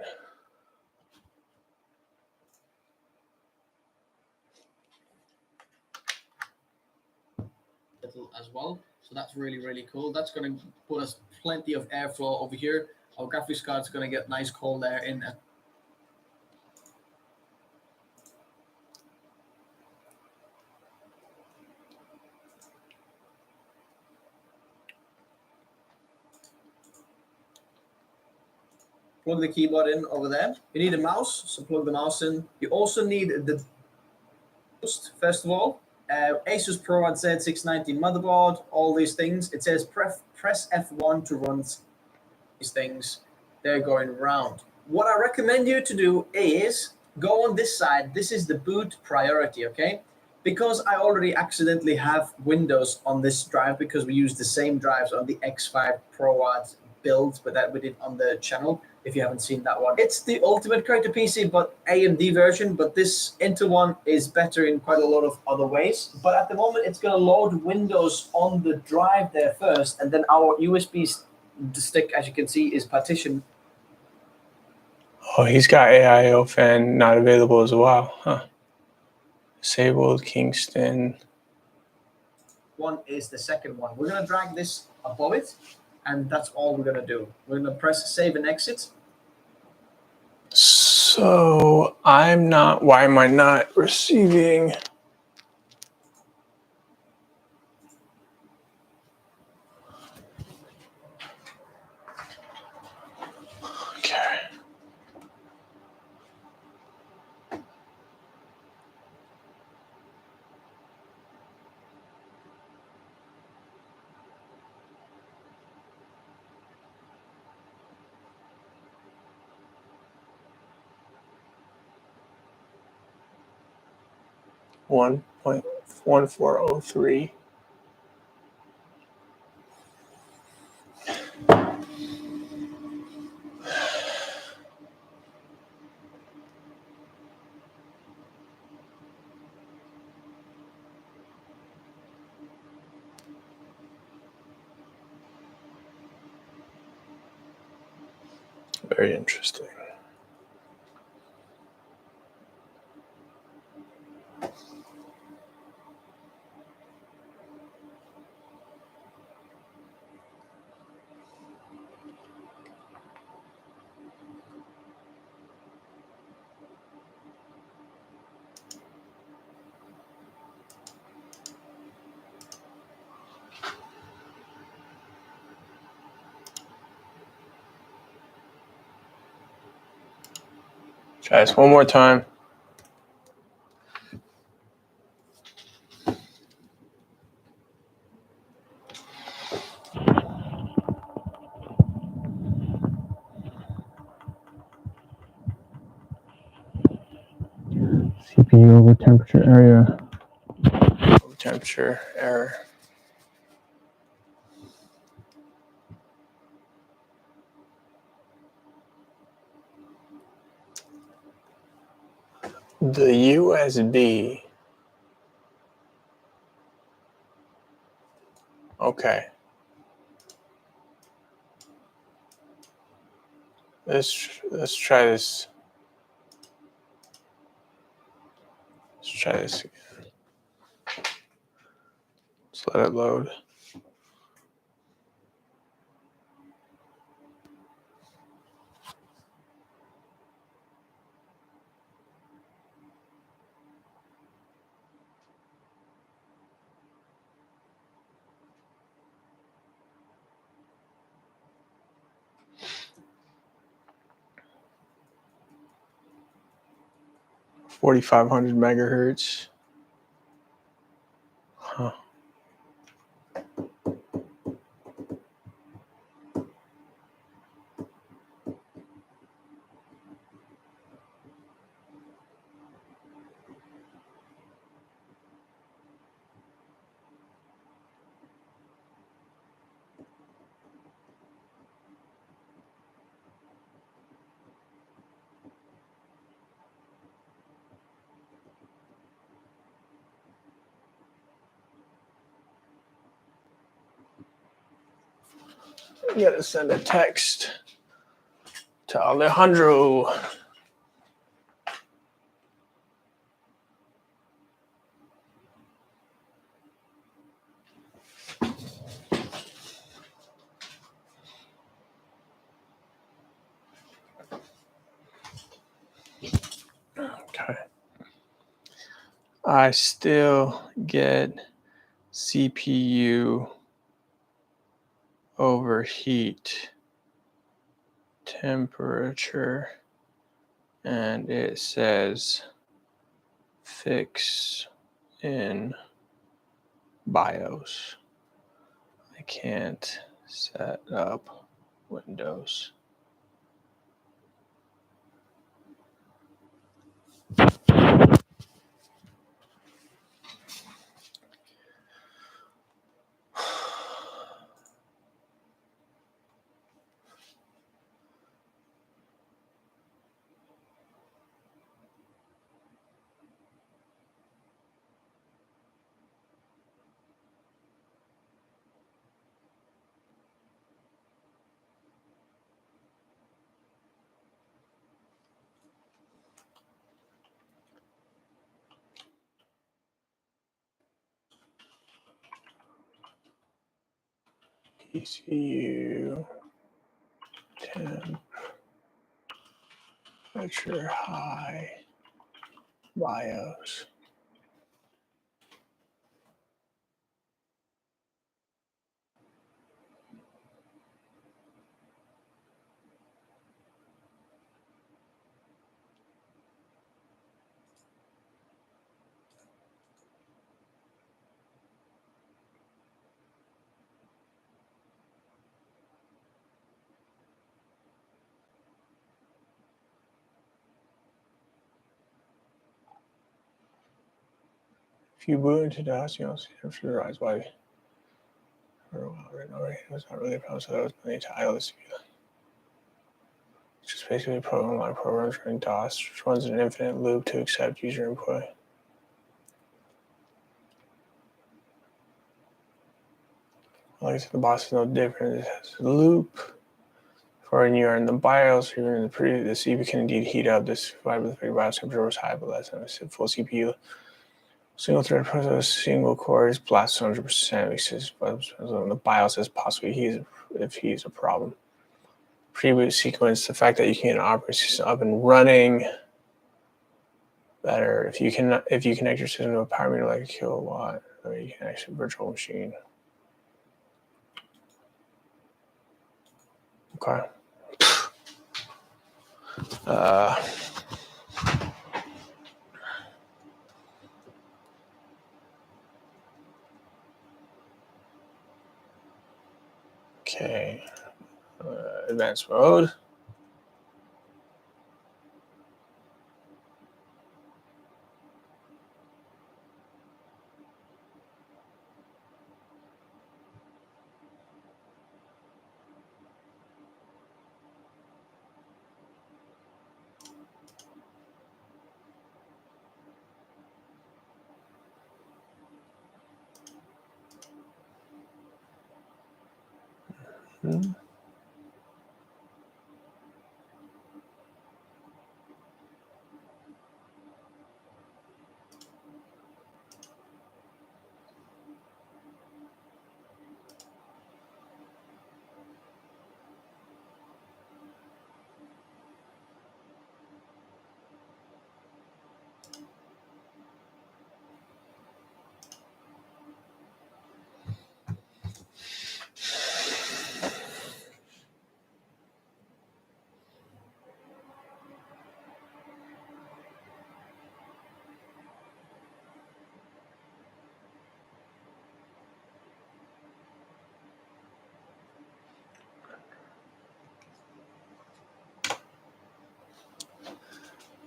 As well, so that's really cool. That's going to put us plenty of airflow over here. Our graphics card's going to get nice cold air in there. Plug the keyboard in over there. You need a mouse, so plug the mouse in. You also need the first of all, Asus ProArt Z690 motherboard, all these things. It says press F1 to run these things. They're going round. What I recommend you to do is go on this side. This is the boot priority, okay? Because I already accidentally have Windows on this drive because we use the same drives on the X5 ProArt build, but that we did on the channel. If you haven't seen that one, it's the ultimate character PC, but AMD version. But this Intel one is better in quite a lot of other ways. But at the moment, it's going to load Windows on the drive there first, and then our USB stick, as you can see, is partitioned. Oh, he's got AIO fan not available as well, huh? Disabled Kingston. One is the second one. We're going to drag this above it, and that's all we're going to do. We're going to press save and exit. So why am I not receiving? Okay. 1.1403. Very interesting. Try this one more time. CPU over temperature area. Temperature error. The USB. Okay. Let's try this. Let's try this again. Let's let it load. $4,500 megahertz. Huh. I gotta send a text to Alejandro. Okay. I still get CPU overheat temperature, and it says fix in BIOS. I can't set up Windows. ECU temperature high BIOS. If you boot into DOS, you also have to rise by for a while. Right now, right? It was not really a problem, so that was plenty to idle the CPU. It's just basically a program like programs running DOS, which runs an infinite loop to accept user input. Like I said, the box is no different. It has a loop. For when you are in the BIOS, or even in the CPU can indeed heat up. This provided with the BIOS temperature was high, but less than a full CPU. Single thread process, single core is blast 100%, because on the BIOS is possibly if he's a problem. Pre-boot sequence, the fact that you can get an operating system up and running better. If you connect your system to a power meter like a kilowatt, or you can actually virtual machine. Okay. Okay. Advanced mode.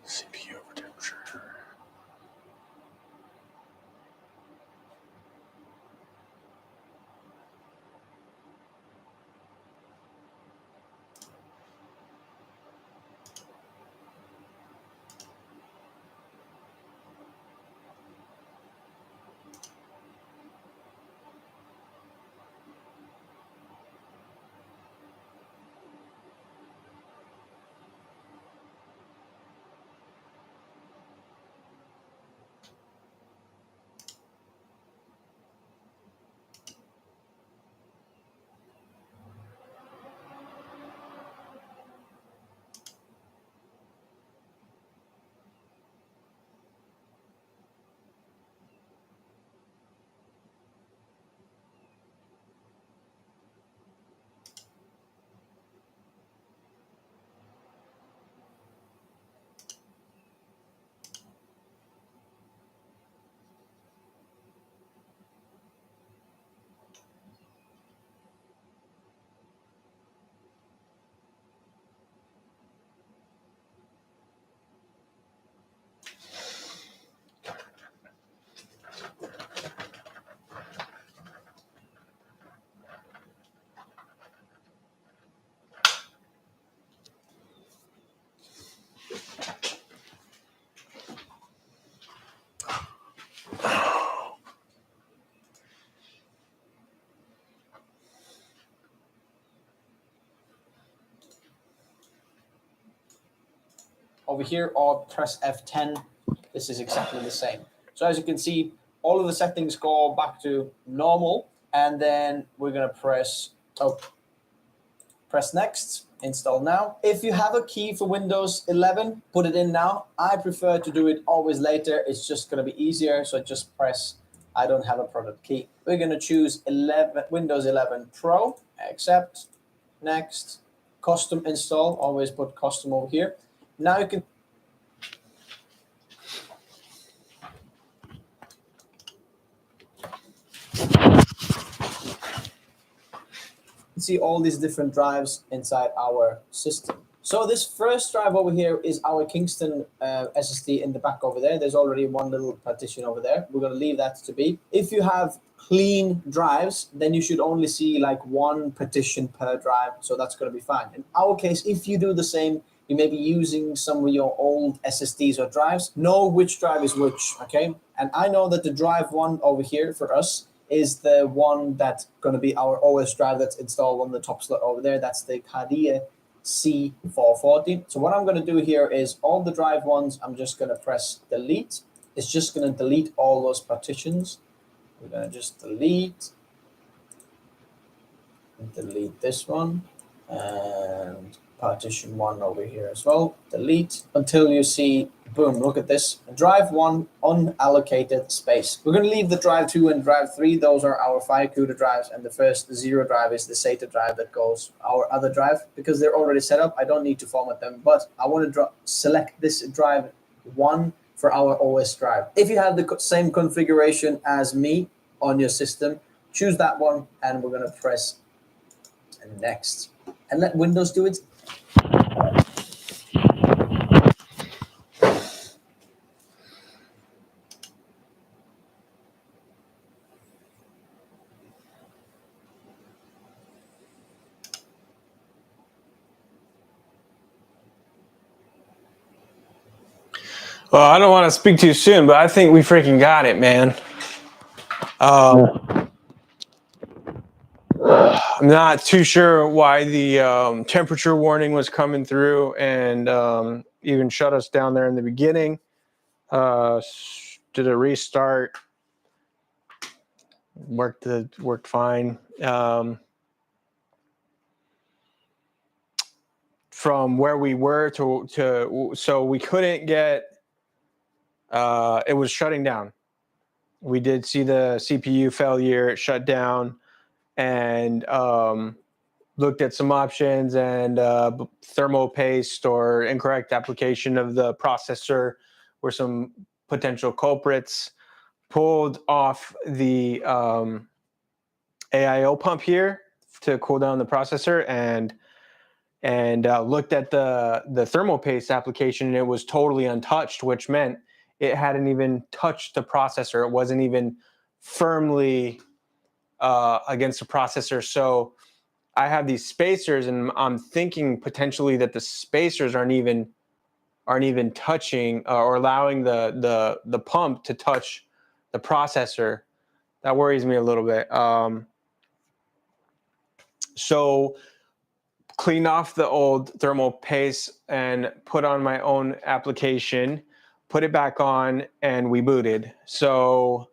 CPU over temperature. Over here, or press F10, this is exactly the same. So as you can see, all of the settings go back to normal, and then we're gonna press next, install now. If you have a key for Windows 11, put it in now. I prefer to do it always later. It's just gonna be easier, so just press, I don't have a product key. We're gonna choose Windows 11 Pro, accept, next, custom install, always put custom over here. Now you can see all these different drives inside our system. So this first drive over here is our Kingston SSD in the back over there. There's already one little partition over there. We're going to leave that to be. If you have clean drives, then you should only see like one partition per drive. So that's going to be fine. In our case, if you do the same, you may be using some of your old SSDs or drives. Know which drive is which, okay? And I know that the drive one over here for us is the one that's going to be our OS drive that's installed on the top slot over there. That's the Cardia C440. So what I'm going to do here is all the drive ones, I'm just going to press delete. It's just going to delete all those partitions. We're going to just delete this one and partition one over here as well. Delete until you see, boom, look at this. Drive one, unallocated space. We're going to leave the drive 2 and drive 3. Those are our Firecuda drives. And the first 0 drive is the SATA drive that goes our other drive. Because they're already set up, I don't need to format them. But I want to select this drive 1 for our OS drive. If you have the same configuration as me on your system, choose that one. And we're going to press next. And let Windows do it. Well, I don't want to speak too soon, but I think we freaking got it, man. I'm not too sure why the temperature warning was coming through and even shut us down there in the beginning. Did a restart. Worked fine. From where we were to so we couldn't get. It was shutting down. We did see the CPU failure. It shut down, and looked at some options, and thermal paste or incorrect application of the processor were some potential culprits. Pulled off the AIO pump here to cool down the processor, and looked at the thermal paste application, and it was totally untouched, which meant it hadn't even touched the processor. It wasn't even firmly against the processor. So I have these spacers, and I'm thinking potentially that the spacers aren't even touching or allowing the pump to touch the processor. That worries me a little bit. So clean off the old thermal paste and put on my own application, put it back on, and we booted. So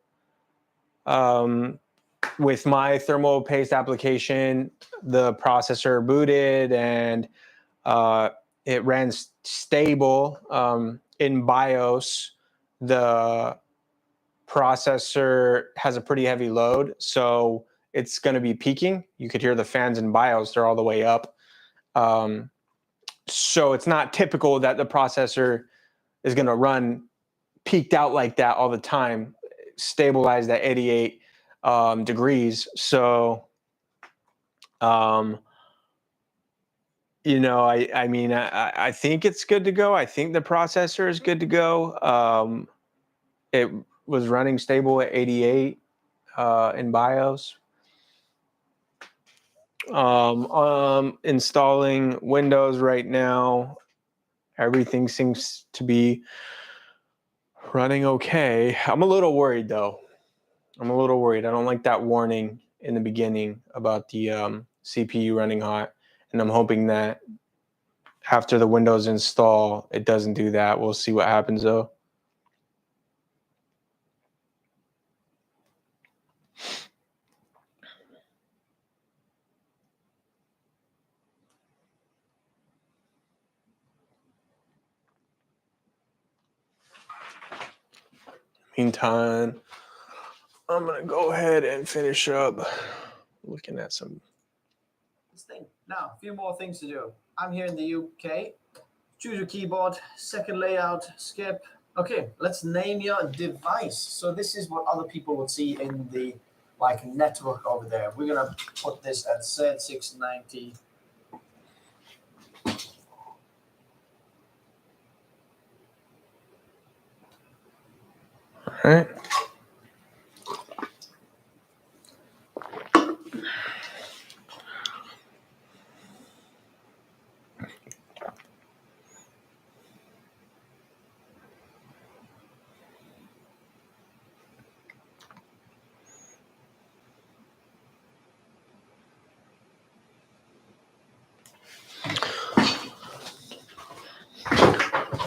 with my thermal paste application, the processor booted, and it ran stable. In BIOS, the processor has a pretty heavy load, so it's going to be peaking. You could hear the fans in BIOS, they're all the way up. So it's not typical that the processor is going to run peaked out like that all the time, stabilized at 88 degrees. So, you know, I mean, I think it's good to go. I think the processor is good to go. It was running stable at 88 in BIOS. Installing Windows right now. Everything seems to be running okay. I'm a little worried though. I'm a little worried. I don't like that warning in the beginning about the CPU running hot. And I'm hoping that after the Windows install, it doesn't do that. We'll see what happens though. Meantime, I'm gonna go ahead and finish up looking at some. This thing. Now, a few more things to do. I'm here in the UK. Choose your keyboard, second layout, skip. Okay, let's name your device. So this is what other people would see in the network over there. We're gonna put this at Z690. All right.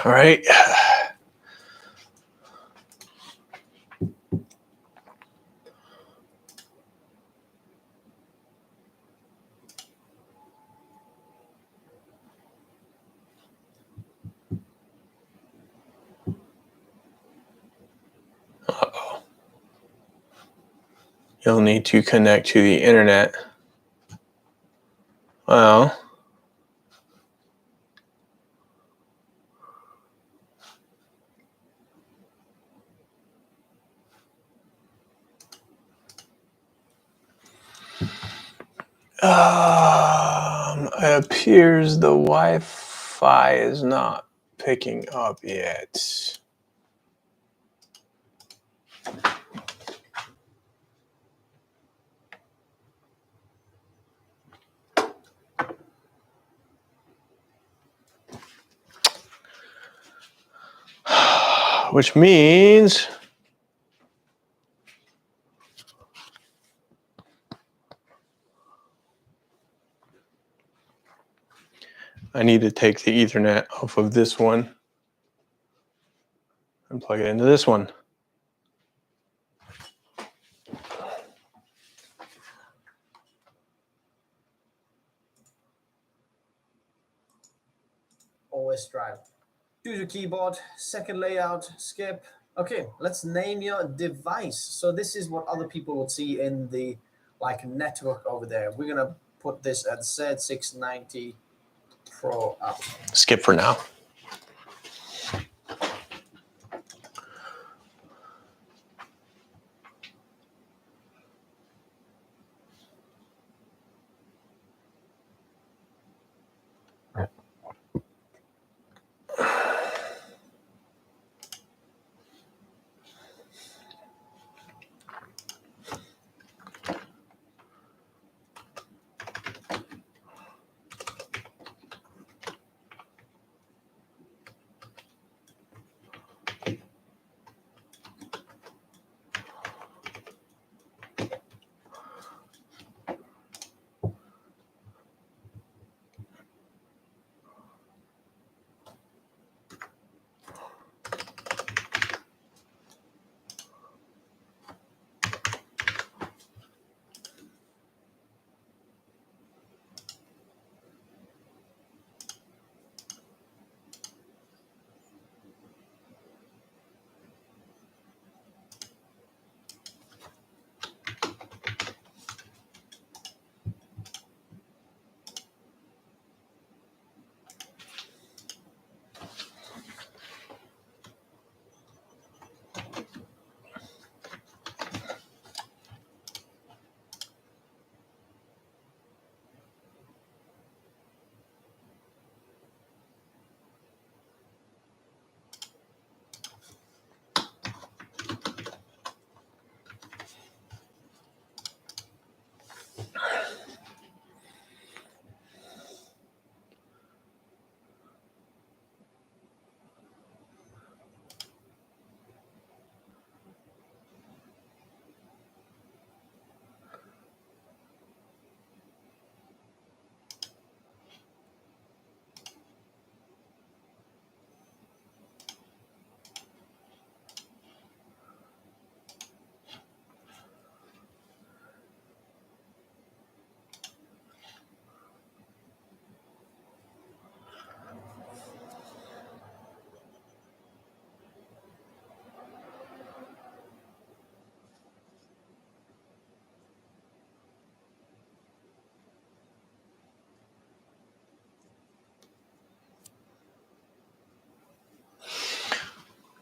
All right. Uh-oh. You'll need to connect to the internet. Well, it appears the Wi-Fi is not picking up yet. Which means I need to take the Ethernet off of this one and plug it into this one. Always drive. Choose your keyboard, second layout, skip. Okay, let's name your device. So this is what other people would see in the network over there. We're gonna put this at Z690 ProArt. Skip for now.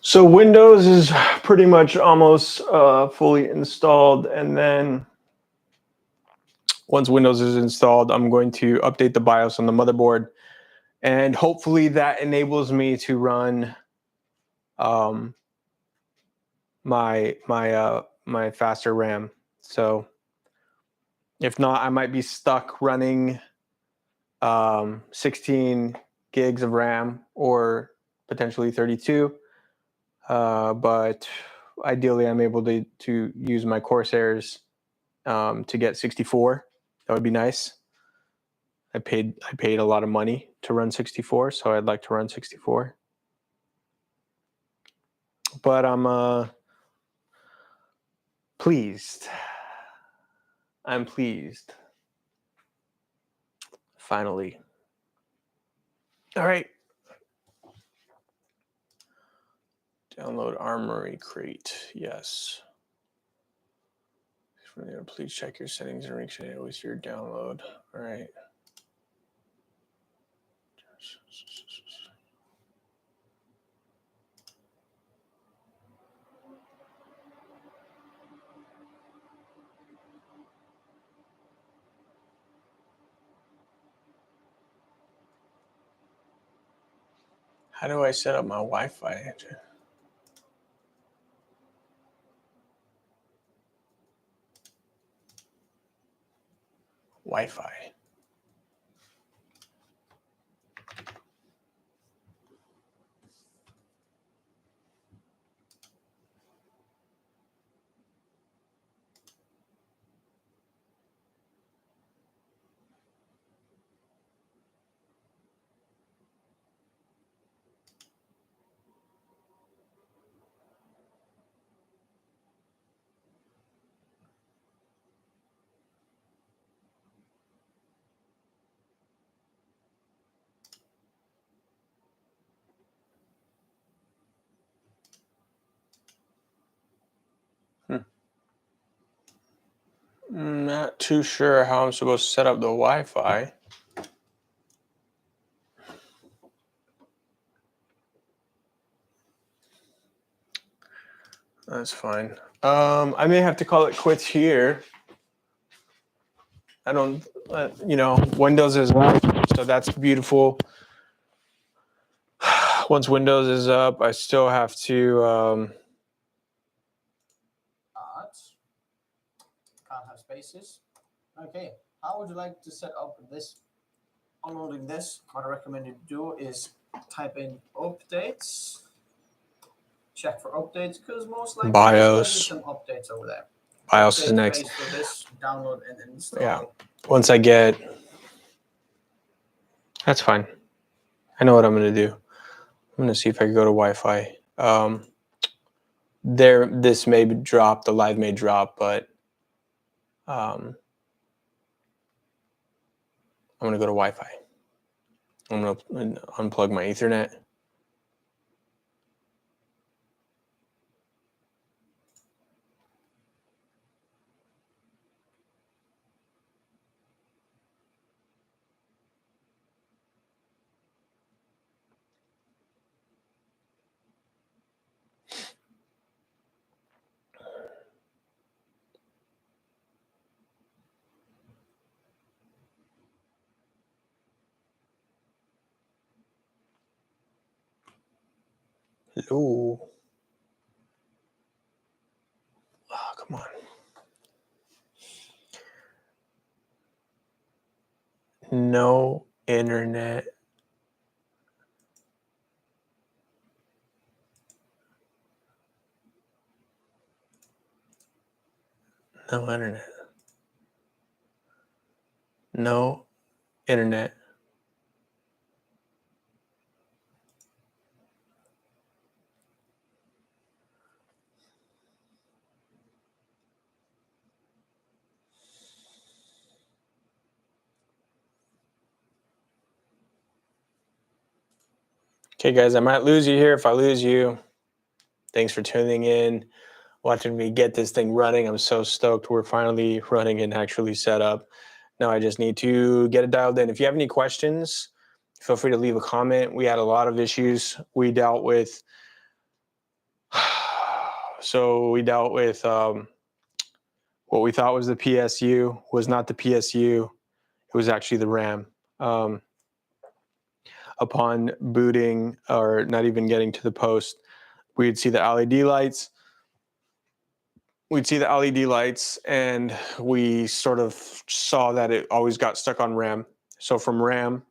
So Windows is pretty much almost fully installed, and then once Windows is installed, I'm going to update the BIOS on the motherboard, and hopefully that enables me to run my faster RAM. So if not, I might be stuck running 16 gigs of RAM or potentially 32. But ideally, I'm able to use my Corsairs to get 64. That would be nice. I paid a lot of money to run 64, so I'd like to run 64. But I'm pleased. I'm pleased. Finally. All right. Download Armory Crate. Yes. Please check your settings and make sure you always your download. All right. How do I set up my Wi-Fi? Wi-Fi. Not too sure how I'm supposed to set up the Wi-Fi. That's fine. I may have to call it quits here. I don't, Windows is up, so that's beautiful. Once Windows is up, I still have to. Can't have spaces. Okay, how would you like to set up this? Unloading this, what I recommend you do is type in updates. Check for updates because most likely BIOS. some updates over there. BIOS Update is next. phase for this, download and install. Yeah. Once I get, that's fine. I know what I'm going to do. I'm going to see if I can go to Wi-Fi. This may drop, the live may drop, but I'm going to go to Wi-Fi. I'm going to unplug my Ethernet. Hello. Oh, come on. No internet. No internet. No internet. Okay, guys, I might lose you here. If I lose you, thanks for tuning in, watching me get this thing running. I'm so stoked we're finally running and actually set up. Now I just need to get it dialed in. If you have any questions, feel free to leave a comment. We had a lot of issues we dealt with. So we dealt with what we thought was the PSU was not the PSU. It was actually the RAM. Upon booting or not even getting to the post, we'd see the LED lights we'd see the LED lights, and we sort of saw that it always got stuck on RAM. So from RAM,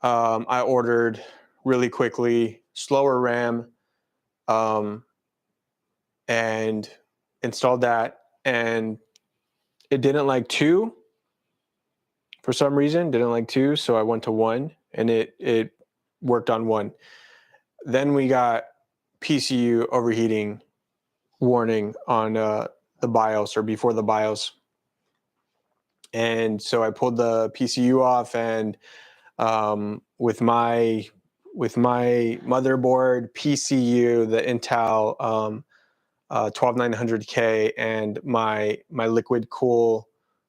I ordered really quickly slower RAM, and installed that, and it didn't like 2 for some reason. Didn't like 2, so I went to 1, and it worked on 1. Then we got PCU overheating warning on the BIOS, or before the BIOS. And so I pulled the PCU off, and with my motherboard, PCU, the Intel 12900K, and my liquid cool,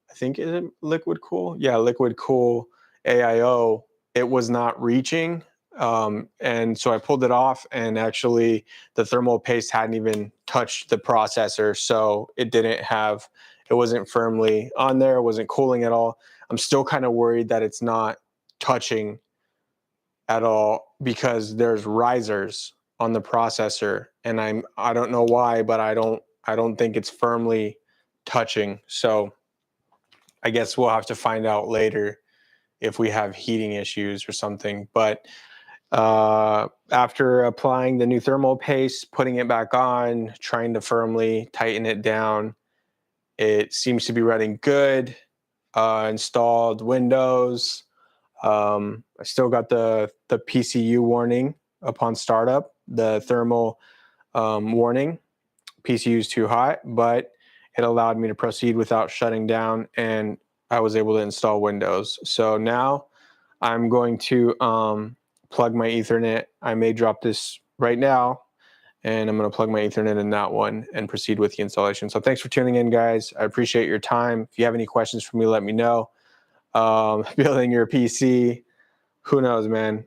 I think, is it liquid cool? Yeah, liquid cool AIO, it was not reaching. And so I pulled it off, and actually the thermal paste hadn't even touched the processor. So it wasn't firmly on there, it wasn't cooling at all. I'm still kind of worried that it's not touching at all, because there's risers on the processor, and I don't know why, but I don't think it's firmly touching. So I guess we'll have to find out later if we have heating issues or something. But after applying the new thermal paste, putting it back on, trying to firmly tighten it down, it seems to be running good. Installed Windows. I still got the PCU warning upon startup, the thermal warning. PCU is too hot, but it allowed me to proceed without shutting down, and I was able to install Windows. So now I'm going to plug my Ethernet. I may drop this right now, and I'm going to plug my Ethernet in that one and proceed with the installation. So thanks for tuning in, guys. I appreciate your time. If you have any questions for me, let me know. Building your PC, who knows, man?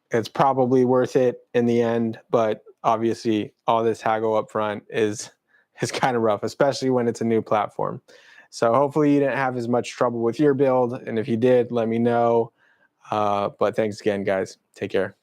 It's probably worth it in the end, but obviously all this haggle up front is kind of rough, especially when it's a new platform. So hopefully you didn't have as much trouble with your build, and if you did, let me know. But thanks again, guys. Take care.